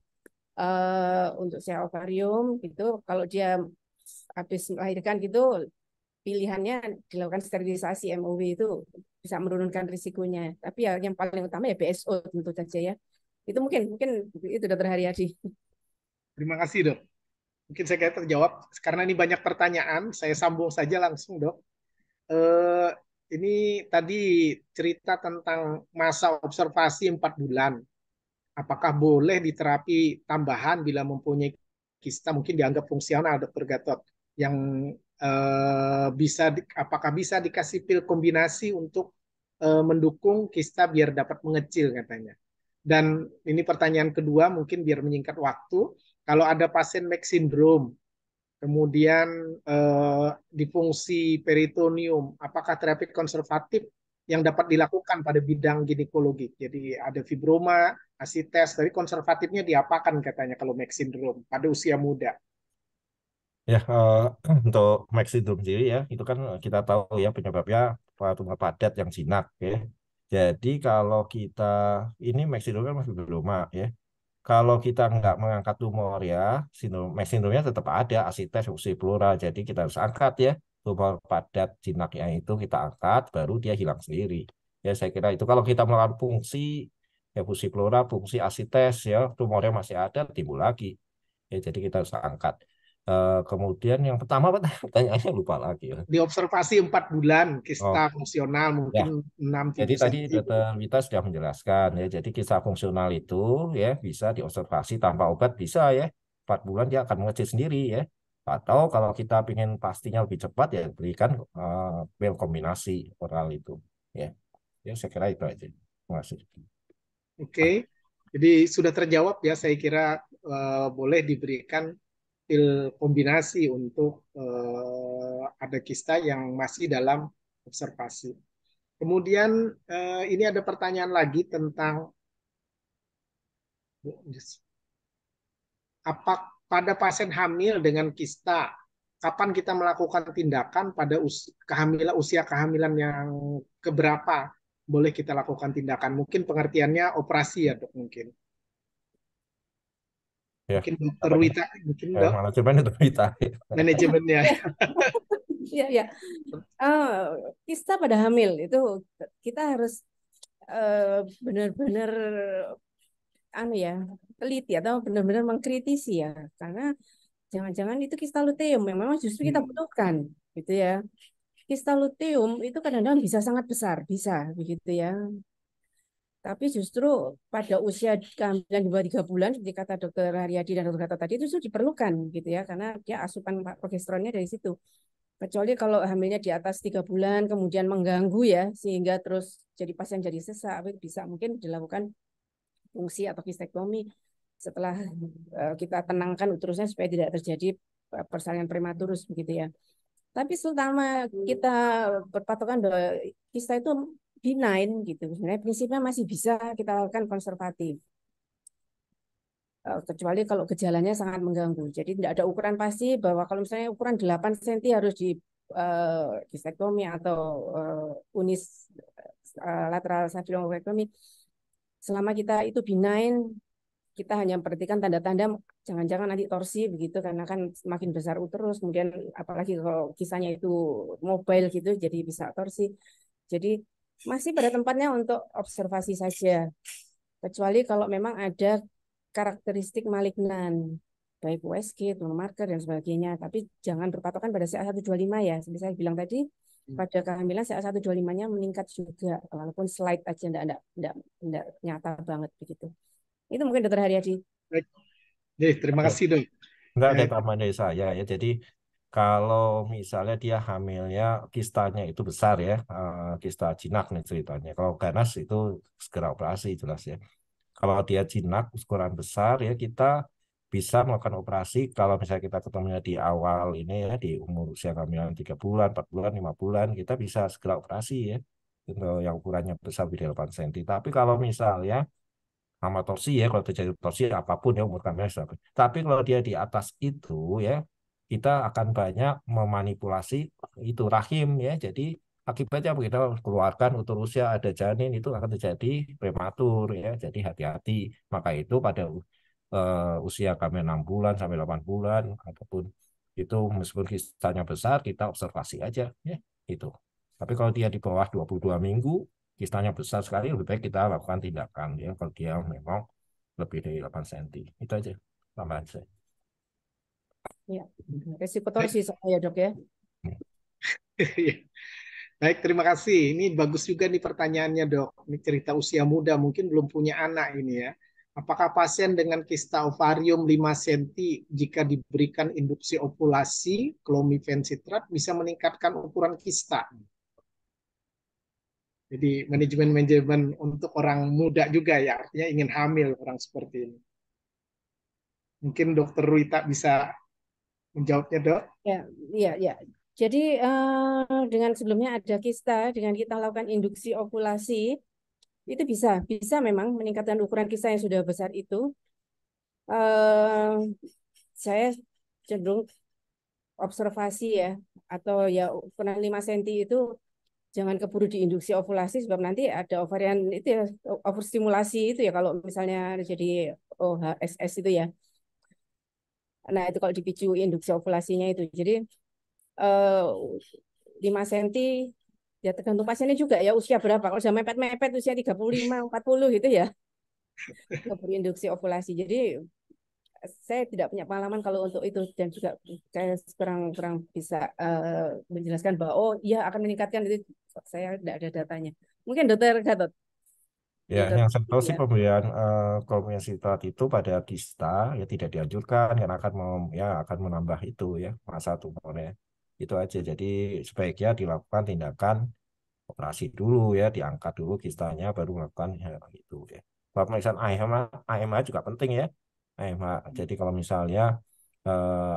untuk sel ovarium gitu, kalau dia habis melahirkan gitu, pilihannya dilakukan sterilisasi MOW itu bisa menurunkan risikonya. Tapi ya yang paling utama ya BSO tentu saja ya. Itu mungkin mungkin itu Dokter Haryadi. Terima kasih, Dok. Mungkin saya kira terjawab. Karena ini banyak pertanyaan, saya sambung saja langsung, Dok. Eh, ini tadi cerita tentang masa observasi 4 bulan. Apakah boleh diterapi tambahan bila mempunyai kista mungkin dianggap fungsional, Dokter Gatot, yang apakah bisa dikasih pil kombinasi untuk mendukung kista biar dapat mengecil katanya. Dan ini pertanyaan kedua mungkin biar menyingkat waktu. Kalau ada pasien Mac syndrome, kemudian disfungsi peritoneum, apakah terapi konservatif yang dapat dilakukan pada bidang ginekologi? Jadi ada fibroma, asites, tapi konservatifnya diapakan katanya kalau Mac syndrome pada usia muda? Ya, untuk Max syndrome sendiri ya, itu kan kita tahu ya penyebabnya tumor padat yang jinak ya. Jadi kalau kita ini Max syndrome kan masih belum ya. Kalau kita nggak mengangkat tumor ya, Max syndrome-nya tetap ada, asites, fusi pleural. Jadi kita harus angkat ya tumor padat jinaknya itu kita angkat, baru dia hilang sendiri. Ya saya kira itu kalau kita melakukan fungsi ya fusi pleural, fungsi asites ya tumornya masih ada, timbul lagi. Ya, jadi kita harus angkat. Kemudian yang pertama pertanyaannya lupa lagi ya. Diobservasi 4 bulan, kista Oh fungsional ya, mungkin 6 jadi 7 tadi cm. Dokter Wita sudah menjelaskan ya. Jadi kisah fungsional itu ya bisa diobservasi tanpa obat bisa ya. 4 bulan dia akan mengecil sendiri ya. Atau kalau kita ingin pastinya lebih cepat ya berikan pil kombinasi oral itu ya. Ya saya kira itu aja. Terima kasih. Oke, jadi sudah terjawab ya. Saya kira boleh diberikan pil kombinasi untuk ada kista yang masih dalam observasi. Kemudian ini ada pertanyaan lagi tentang apa pada pasien hamil dengan kista, kapan kita melakukan tindakan pada usia kehamilan yang keberapa boleh kita lakukan tindakan? Mungkin pengertiannya operasi ya dok mungkin. Ya, Mungkin dokter apa Wita, mungkin dok manajemen Dokter Wita. manajemennya. Ya, ya. Kista pada hamil itu kita harus benar-benar anu ya teliti atau benar-benar mengkritisi ya, karena jangan-jangan itu kista luteum yang memang justru kita butuhkan gitu ya. Kista luteum itu kadang-kadang bisa sangat besar, bisa begitu ya. Tapi justru pada usia kehamilan 2-3 bulan, seperti kata Dokter Haryadi dan Dokter Gatot tadi, itu justru diperlukan gitu ya, karena dia asupan progesteronnya dari situ. Kecuali kalau hamilnya di atas 3 bulan, kemudian mengganggu ya, sehingga terus jadi pasien jadi sesak, bisa mungkin dilakukan fungsi atau kistektomi setelah kita tenangkan uterusnya supaya tidak terjadi persalinan prematurus begitu ya. Tapi selama kita berpatokan bahwa kista itu benign gitu, sebenarnya prinsipnya masih bisa kita lakukan konservatif. Kecuali kalau gejalanya sangat mengganggu. Jadi tidak ada ukuran pasti bahwa kalau misalnya ukuran 8 cm harus di kistektomi atau unis lateral saphenopectomy. Selama kita itu benign, kita hanya memperhatikan tanda-tanda jangan-jangan nanti torsi begitu, karena kan semakin besar uterus, kemudian apalagi kalau kisahnya itu mobile gitu jadi bisa torsi. Jadi masih pada tempatnya untuk observasi saja, kecuali kalau memang ada karakteristik malignan baik USG, tumor marker dan sebagainya, tapi jangan berpatokan pada CA125 ya. Seperti saya bilang tadi, pada kehamilan CA125-nya meningkat juga, walaupun slide aja enggak nyata banget begitu. Itu mungkin Dokter Haryadi. Baik. Jadi, terima kasih dok. Enggak ada tambahan dari saya ya. Jadi kalau misalnya dia hamilnya kistanya itu besar ya, kista jinak nih ceritanya. Kalau ganas itu segera operasi jelas ya. Kalau dia jinak ukuran besar ya kita bisa melakukan operasi kalau misalnya kita ketemunya di awal ini ya di umur usia kehamilan 3 bulan, 4 bulan, 5 bulan kita bisa segera operasi ya. Untuk yang ukurannya besar di 8 cm. Tapi kalau misalnya sama torsi ya kalau terjadi torsi apapun ya umur kehamilan. Tapi kalau dia di atas itu ya kita akan banyak memanipulasi itu rahim ya. Jadi akibatnya kita keluarkan uterusnya ada janin itu akan terjadi prematur ya. Jadi hati-hati. Maka itu pada usia kami 6 bulan sampai 8 bulan ataupun itu meskipun kistanya besar kita observasi aja ya itu. Tapi kalau dia di bawah 22 minggu kistanya besar sekali lebih baik kita lakukan tindakan ya kalau dia memang lebih dari 8 cm. Itu aja tambahan saya. Ya, resiko torsi ya dok ya. Baik, terima kasih. Ini bagus juga nih pertanyaannya dok. Ini cerita usia muda, mungkin belum punya anak ini ya. Apakah pasien dengan kista ovarium 5 cm jika diberikan induksi ovulasi clomifencitrat bisa meningkatkan ukuran kista? Jadi manajemen untuk orang muda juga ya, artinya ingin hamil orang seperti ini. Mungkin Dokter Ruita bisa menjawabnya, Dok. Ya, ya, ya. Jadi dengan sebelumnya ada kista, dengan kita lakukan induksi ovulasi, itu bisa memang meningkatkan ukuran kista yang sudah besar itu. Eh, saya cenderung observasi ya, atau ya ukuran 5 cm itu jangan keburu diinduksi ovulasi sebab nanti ada ovarian itu ya, overstimulasi itu ya kalau misalnya jadi OHSS itu ya. Nah, itu kalau dipicu induksi ovulasinya itu. Jadi eh, 5 cm ya tergantung pasiennya juga ya usia berapa. Kalau sudah mepet-mepet usia 35, 40 gitu ya, keburu induksi ovulasi. Jadi saya tidak punya pengalaman kalau untuk itu dan juga saya kurang kurang bisa menjelaskan bahwa oh iya akan meningkatkan itu saya tidak ada datanya. Mungkin Dokter Gatot, Ya, Dokter yang saya tahu sih ya. pemberian kolmesitrat itu pada kista ya tidak dianjurkan karena akan menambah itu ya masa tumornya. Itu aja. Jadi sebaiknya dilakukan tindakan operasi dulu ya, diangkat dulu kistanya baru melakukan ya, itu ya. Pemeriksaan AMH juga penting ya. AMH. Jadi kalau misalnya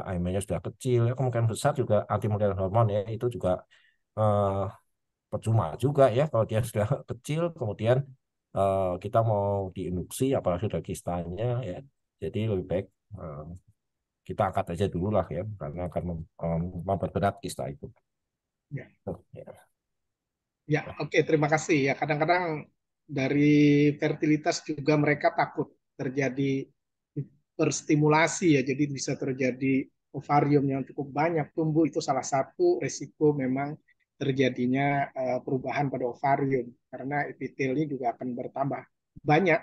AMH-nya sudah kecil, ya kemungkinan besar juga anti modern hormon ya itu juga eh, percuma juga ya kalau dia sudah kecil kemudian kita mau diinduksi apalagi sudah kistanya ya. Jadi lebih baik eh, kita angkat aja dulu lah ya karena akan memperberat kista itu. Ya, Oh, ya. ya, oke, terima kasih ya. Kadang-kadang dari fertilitas juga mereka takut terjadi hiperstimulasi ya, jadi bisa terjadi ovarium yang cukup banyak tumbuh, itu salah satu resiko memang terjadinya perubahan pada ovarium karena epitelnya juga akan bertambah banyak.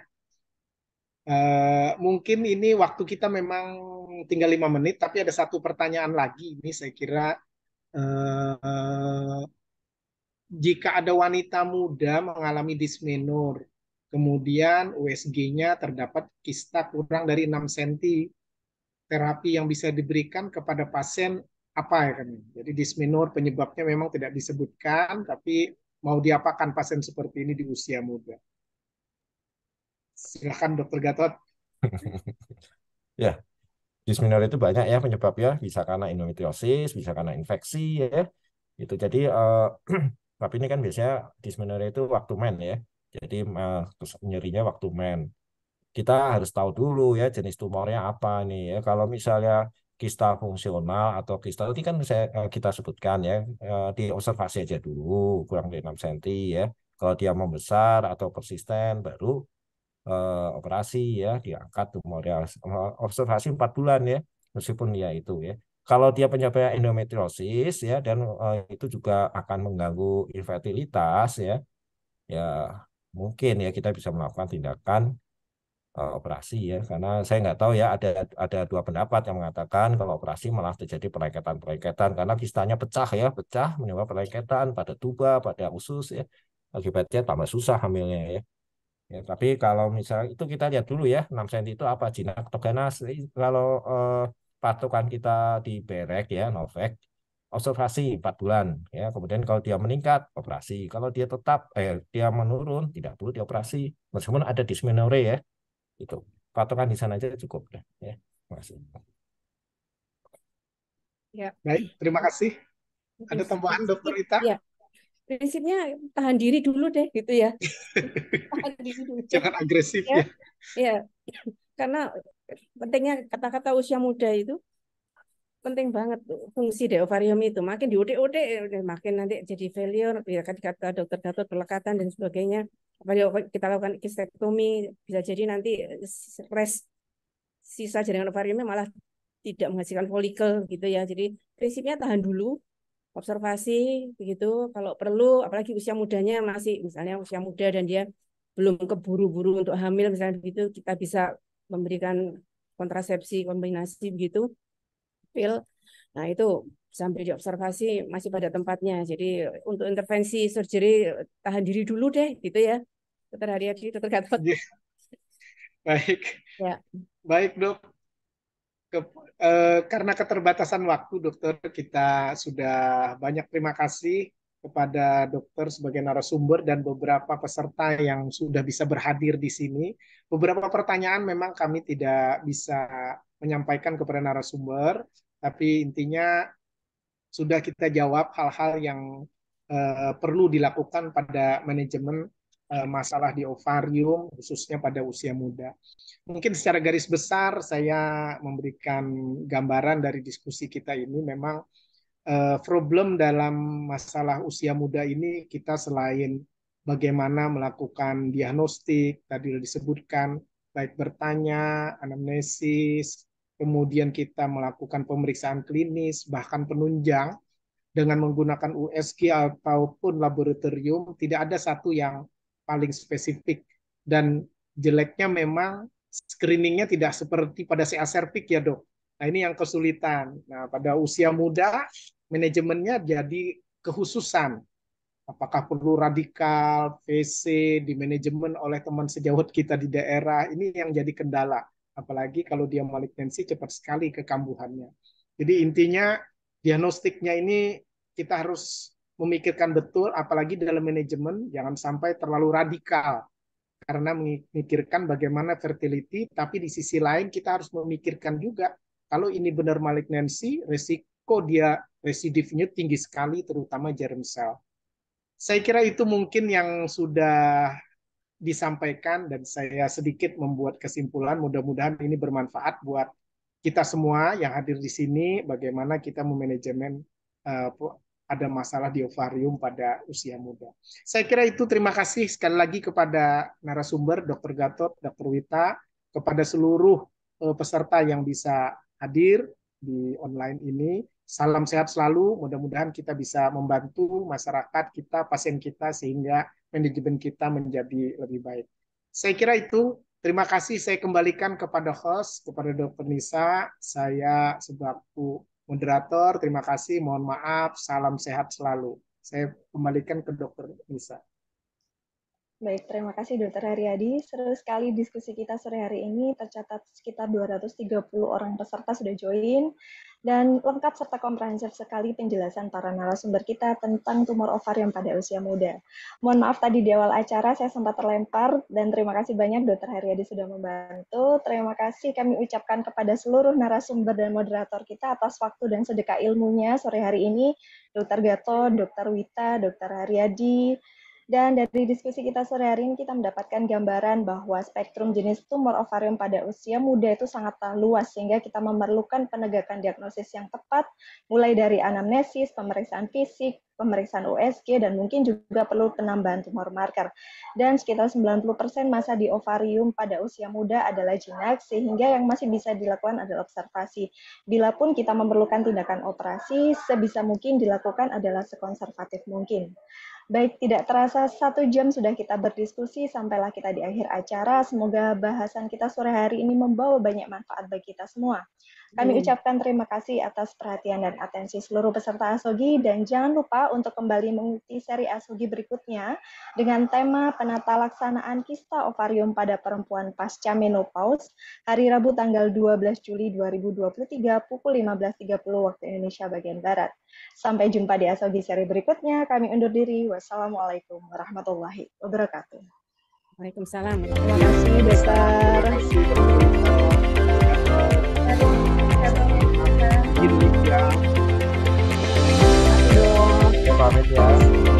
Mungkin ini waktu kita memang tinggal 5 menit, tapi ada satu pertanyaan lagi. Ini saya kira eh, jika ada wanita muda mengalami dismenor, kemudian USG-nya terdapat kista kurang dari 6 cm, terapi yang bisa diberikan kepada pasien apa ya kan? Jadi dismenor penyebabnya memang tidak disebutkan, tapi mau diapakan pasien seperti ini di usia muda? Silakan Dokter Gatot. Ya, dysmenorrhea itu banyak ya penyebabnya, bisa karena endometriosis, bisa karena infeksi ya. Itu jadi tapi ini kan biasanya dysmenorrhea itu waktu men ya. Jadi terus nyerinya waktu men. Kita harus tahu dulu ya jenis tumornya apa nih ya. Kalau misalnya kista fungsional atau kista ini kan kita sebutkan ya diobservasi aja dulu kurang dari 6 cm ya. Kalau dia membesar atau persisten baru operasi ya diangkat tumornya observasi 4 bulan ya meskipun ya itu ya. Kalau dia penyebabnya endometriosis ya dan itu juga akan mengganggu infertilitas ya ya mungkin ya kita bisa melakukan tindakan operasi ya karena saya nggak tahu ya ada dua pendapat yang mengatakan kalau operasi malah terjadi perlengketan karena kistanya pecah ya pecah menyebabkan perlengketan pada tuba pada usus ya akibatnya tambah susah hamilnya ya. Ya, tapi kalau misalnya itu kita lihat dulu ya 6 cm itu apa jinak atau ganas. Kalau patokan kita di Berek ya Novek observasi 4 bulan ya kemudian kalau dia meningkat operasi kalau dia tetap dia menurun tidak perlu dioperasi meskipun ada dysmenorrhea ya itu patokan di sana aja cukup ya. Terima kasih. Ya. Baik, terima kasih. Ada tambahan Dokter Ita? Ya, prinsipnya tahan diri dulu deh gitu ya. Tahan diri dulu deh. Jangan agresif Ya, ya. ya. Karena pentingnya kata-kata usia muda itu penting banget tuh, fungsi dari ovarium itu. Makin diudik-udik makin nanti jadi failure ya kan kata dokter Gatot pelekatan dan sebagainya. Apalagi kita lakukan kistektomi bisa jadi nanti rest sisa jaringan ovariumnya malah tidak menghasilkan folikel gitu ya. Jadi prinsipnya tahan dulu, observasi begitu. Kalau perlu, apalagi usia mudanya masih misalnya usia muda dan dia belum keburu-buru untuk hamil misalnya begitu, kita bisa memberikan kontrasepsi kombinasi begitu, pil. Nah itu sampai diobservasi masih pada tempatnya. Jadi untuk intervensi surgery tahan diri dulu deh gitu ya. Dokter Haryadi, Dokter Gatot. Baik, Ya, baik dok. Karena keterbatasan waktu, dokter, kita sudah banyak terima kasih kepada dokter sebagai narasumber dan beberapa peserta yang sudah bisa berhadir di sini. Beberapa pertanyaan memang kami tidak bisa menyampaikan kepada narasumber, tapi intinya sudah kita jawab hal-hal yang perlu dilakukan pada manajemen masalah di ovarium, khususnya pada usia muda. Mungkin secara garis besar saya memberikan gambaran dari diskusi kita ini memang problem dalam masalah usia muda ini kita selain bagaimana melakukan diagnostik tadi sudah disebutkan baik bertanya, anamnesis, kemudian kita melakukan pemeriksaan klinis bahkan penunjang dengan menggunakan USG ataupun laboratorium tidak ada satu yang paling spesifik dan jeleknya memang screeningnya tidak seperti pada CA cervix ya dok. Nah ini yang kesulitan. Nah pada usia muda manajemennya jadi kekhususan. Apakah perlu radikal, VC di manajemen oleh teman sejawat kita di daerah, ini yang jadi kendala. Apalagi kalau dia malignansi cepat sekali kekambuhannya. Jadi intinya diagnostiknya ini kita harus memikirkan betul, apalagi dalam manajemen, jangan sampai terlalu radikal karena memikirkan bagaimana fertility, tapi di sisi lain kita harus memikirkan juga kalau ini benar malignansi, resiko dia residifnya tinggi sekali, terutama germ cell. Saya kira itu mungkin yang sudah disampaikan dan saya sedikit membuat kesimpulan. Mudah-mudahan ini bermanfaat buat kita semua yang hadir di sini, bagaimana kita memanajemen ada masalah di ovarium pada usia muda. Saya kira itu. Terima kasih sekali lagi kepada narasumber Dr. Gatot, Dr. Wita, kepada seluruh peserta yang bisa hadir di online ini. Salam sehat selalu, mudah-mudahan kita bisa membantu masyarakat kita, pasien kita, sehingga manajemen kita menjadi lebih baik. Saya kira itu. Terima kasih, saya kembalikan kepada host, kepada Dr. Nisa. Saya sebagai moderator, terima kasih, mohon maaf, salam sehat selalu. Saya kembalikan ke Dr. Nisa. Baik, terima kasih Dr. Haryadi. Seru sekali diskusi kita sore hari ini, tercatat sekitar 230 orang peserta sudah join, dan lengkap serta komprehensif sekali penjelasan para narasumber kita tentang tumor ovarium pada usia muda. Mohon maaf tadi di awal acara saya sempat terlempar, dan terima kasih banyak Dr. Haryadi sudah membantu. Terima kasih kami ucapkan kepada seluruh narasumber dan moderator kita atas waktu dan sedekah ilmunya sore hari ini, Dr. Gatot, Dr. Wita, Dr. Haryadi. Dan dari diskusi kita sore hari ini kita mendapatkan gambaran bahwa spektrum jenis tumor ovarium pada usia muda itu sangatlah luas sehingga kita memerlukan penegakan diagnosis yang tepat mulai dari anamnesis, pemeriksaan fisik, pemeriksaan USG, dan mungkin juga perlu penambahan tumor marker. Dan sekitar 90% masa di ovarium pada usia muda adalah jinak sehingga yang masih bisa dilakukan adalah observasi. Bila pun kita memerlukan tindakan operasi, sebisa mungkin dilakukan adalah sekonservatif mungkin. Baik, tidak terasa 1 jam sudah kita berdiskusi, sampailah kita di akhir acara. Semoga bahasan kita sore hari ini membawa banyak manfaat bagi kita semua. Kami ucapkan terima kasih atas perhatian dan atensi seluruh peserta ASOGI, dan jangan lupa untuk kembali mengikuti seri ASOGI berikutnya dengan tema penata laksanaan kista ovarium pada perempuan pasca menopause hari Rabu tanggal 12 Juli 2023 pukul 15.30 waktu Indonesia bagian Barat. Sampai jumpa di ASOGI seri berikutnya. Kami undur diri. Wassalamualaikum warahmatullahi wabarakatuh. Waalaikumsalam. Terima kasih, Dokter. Indonesia. Ya, pamit ya.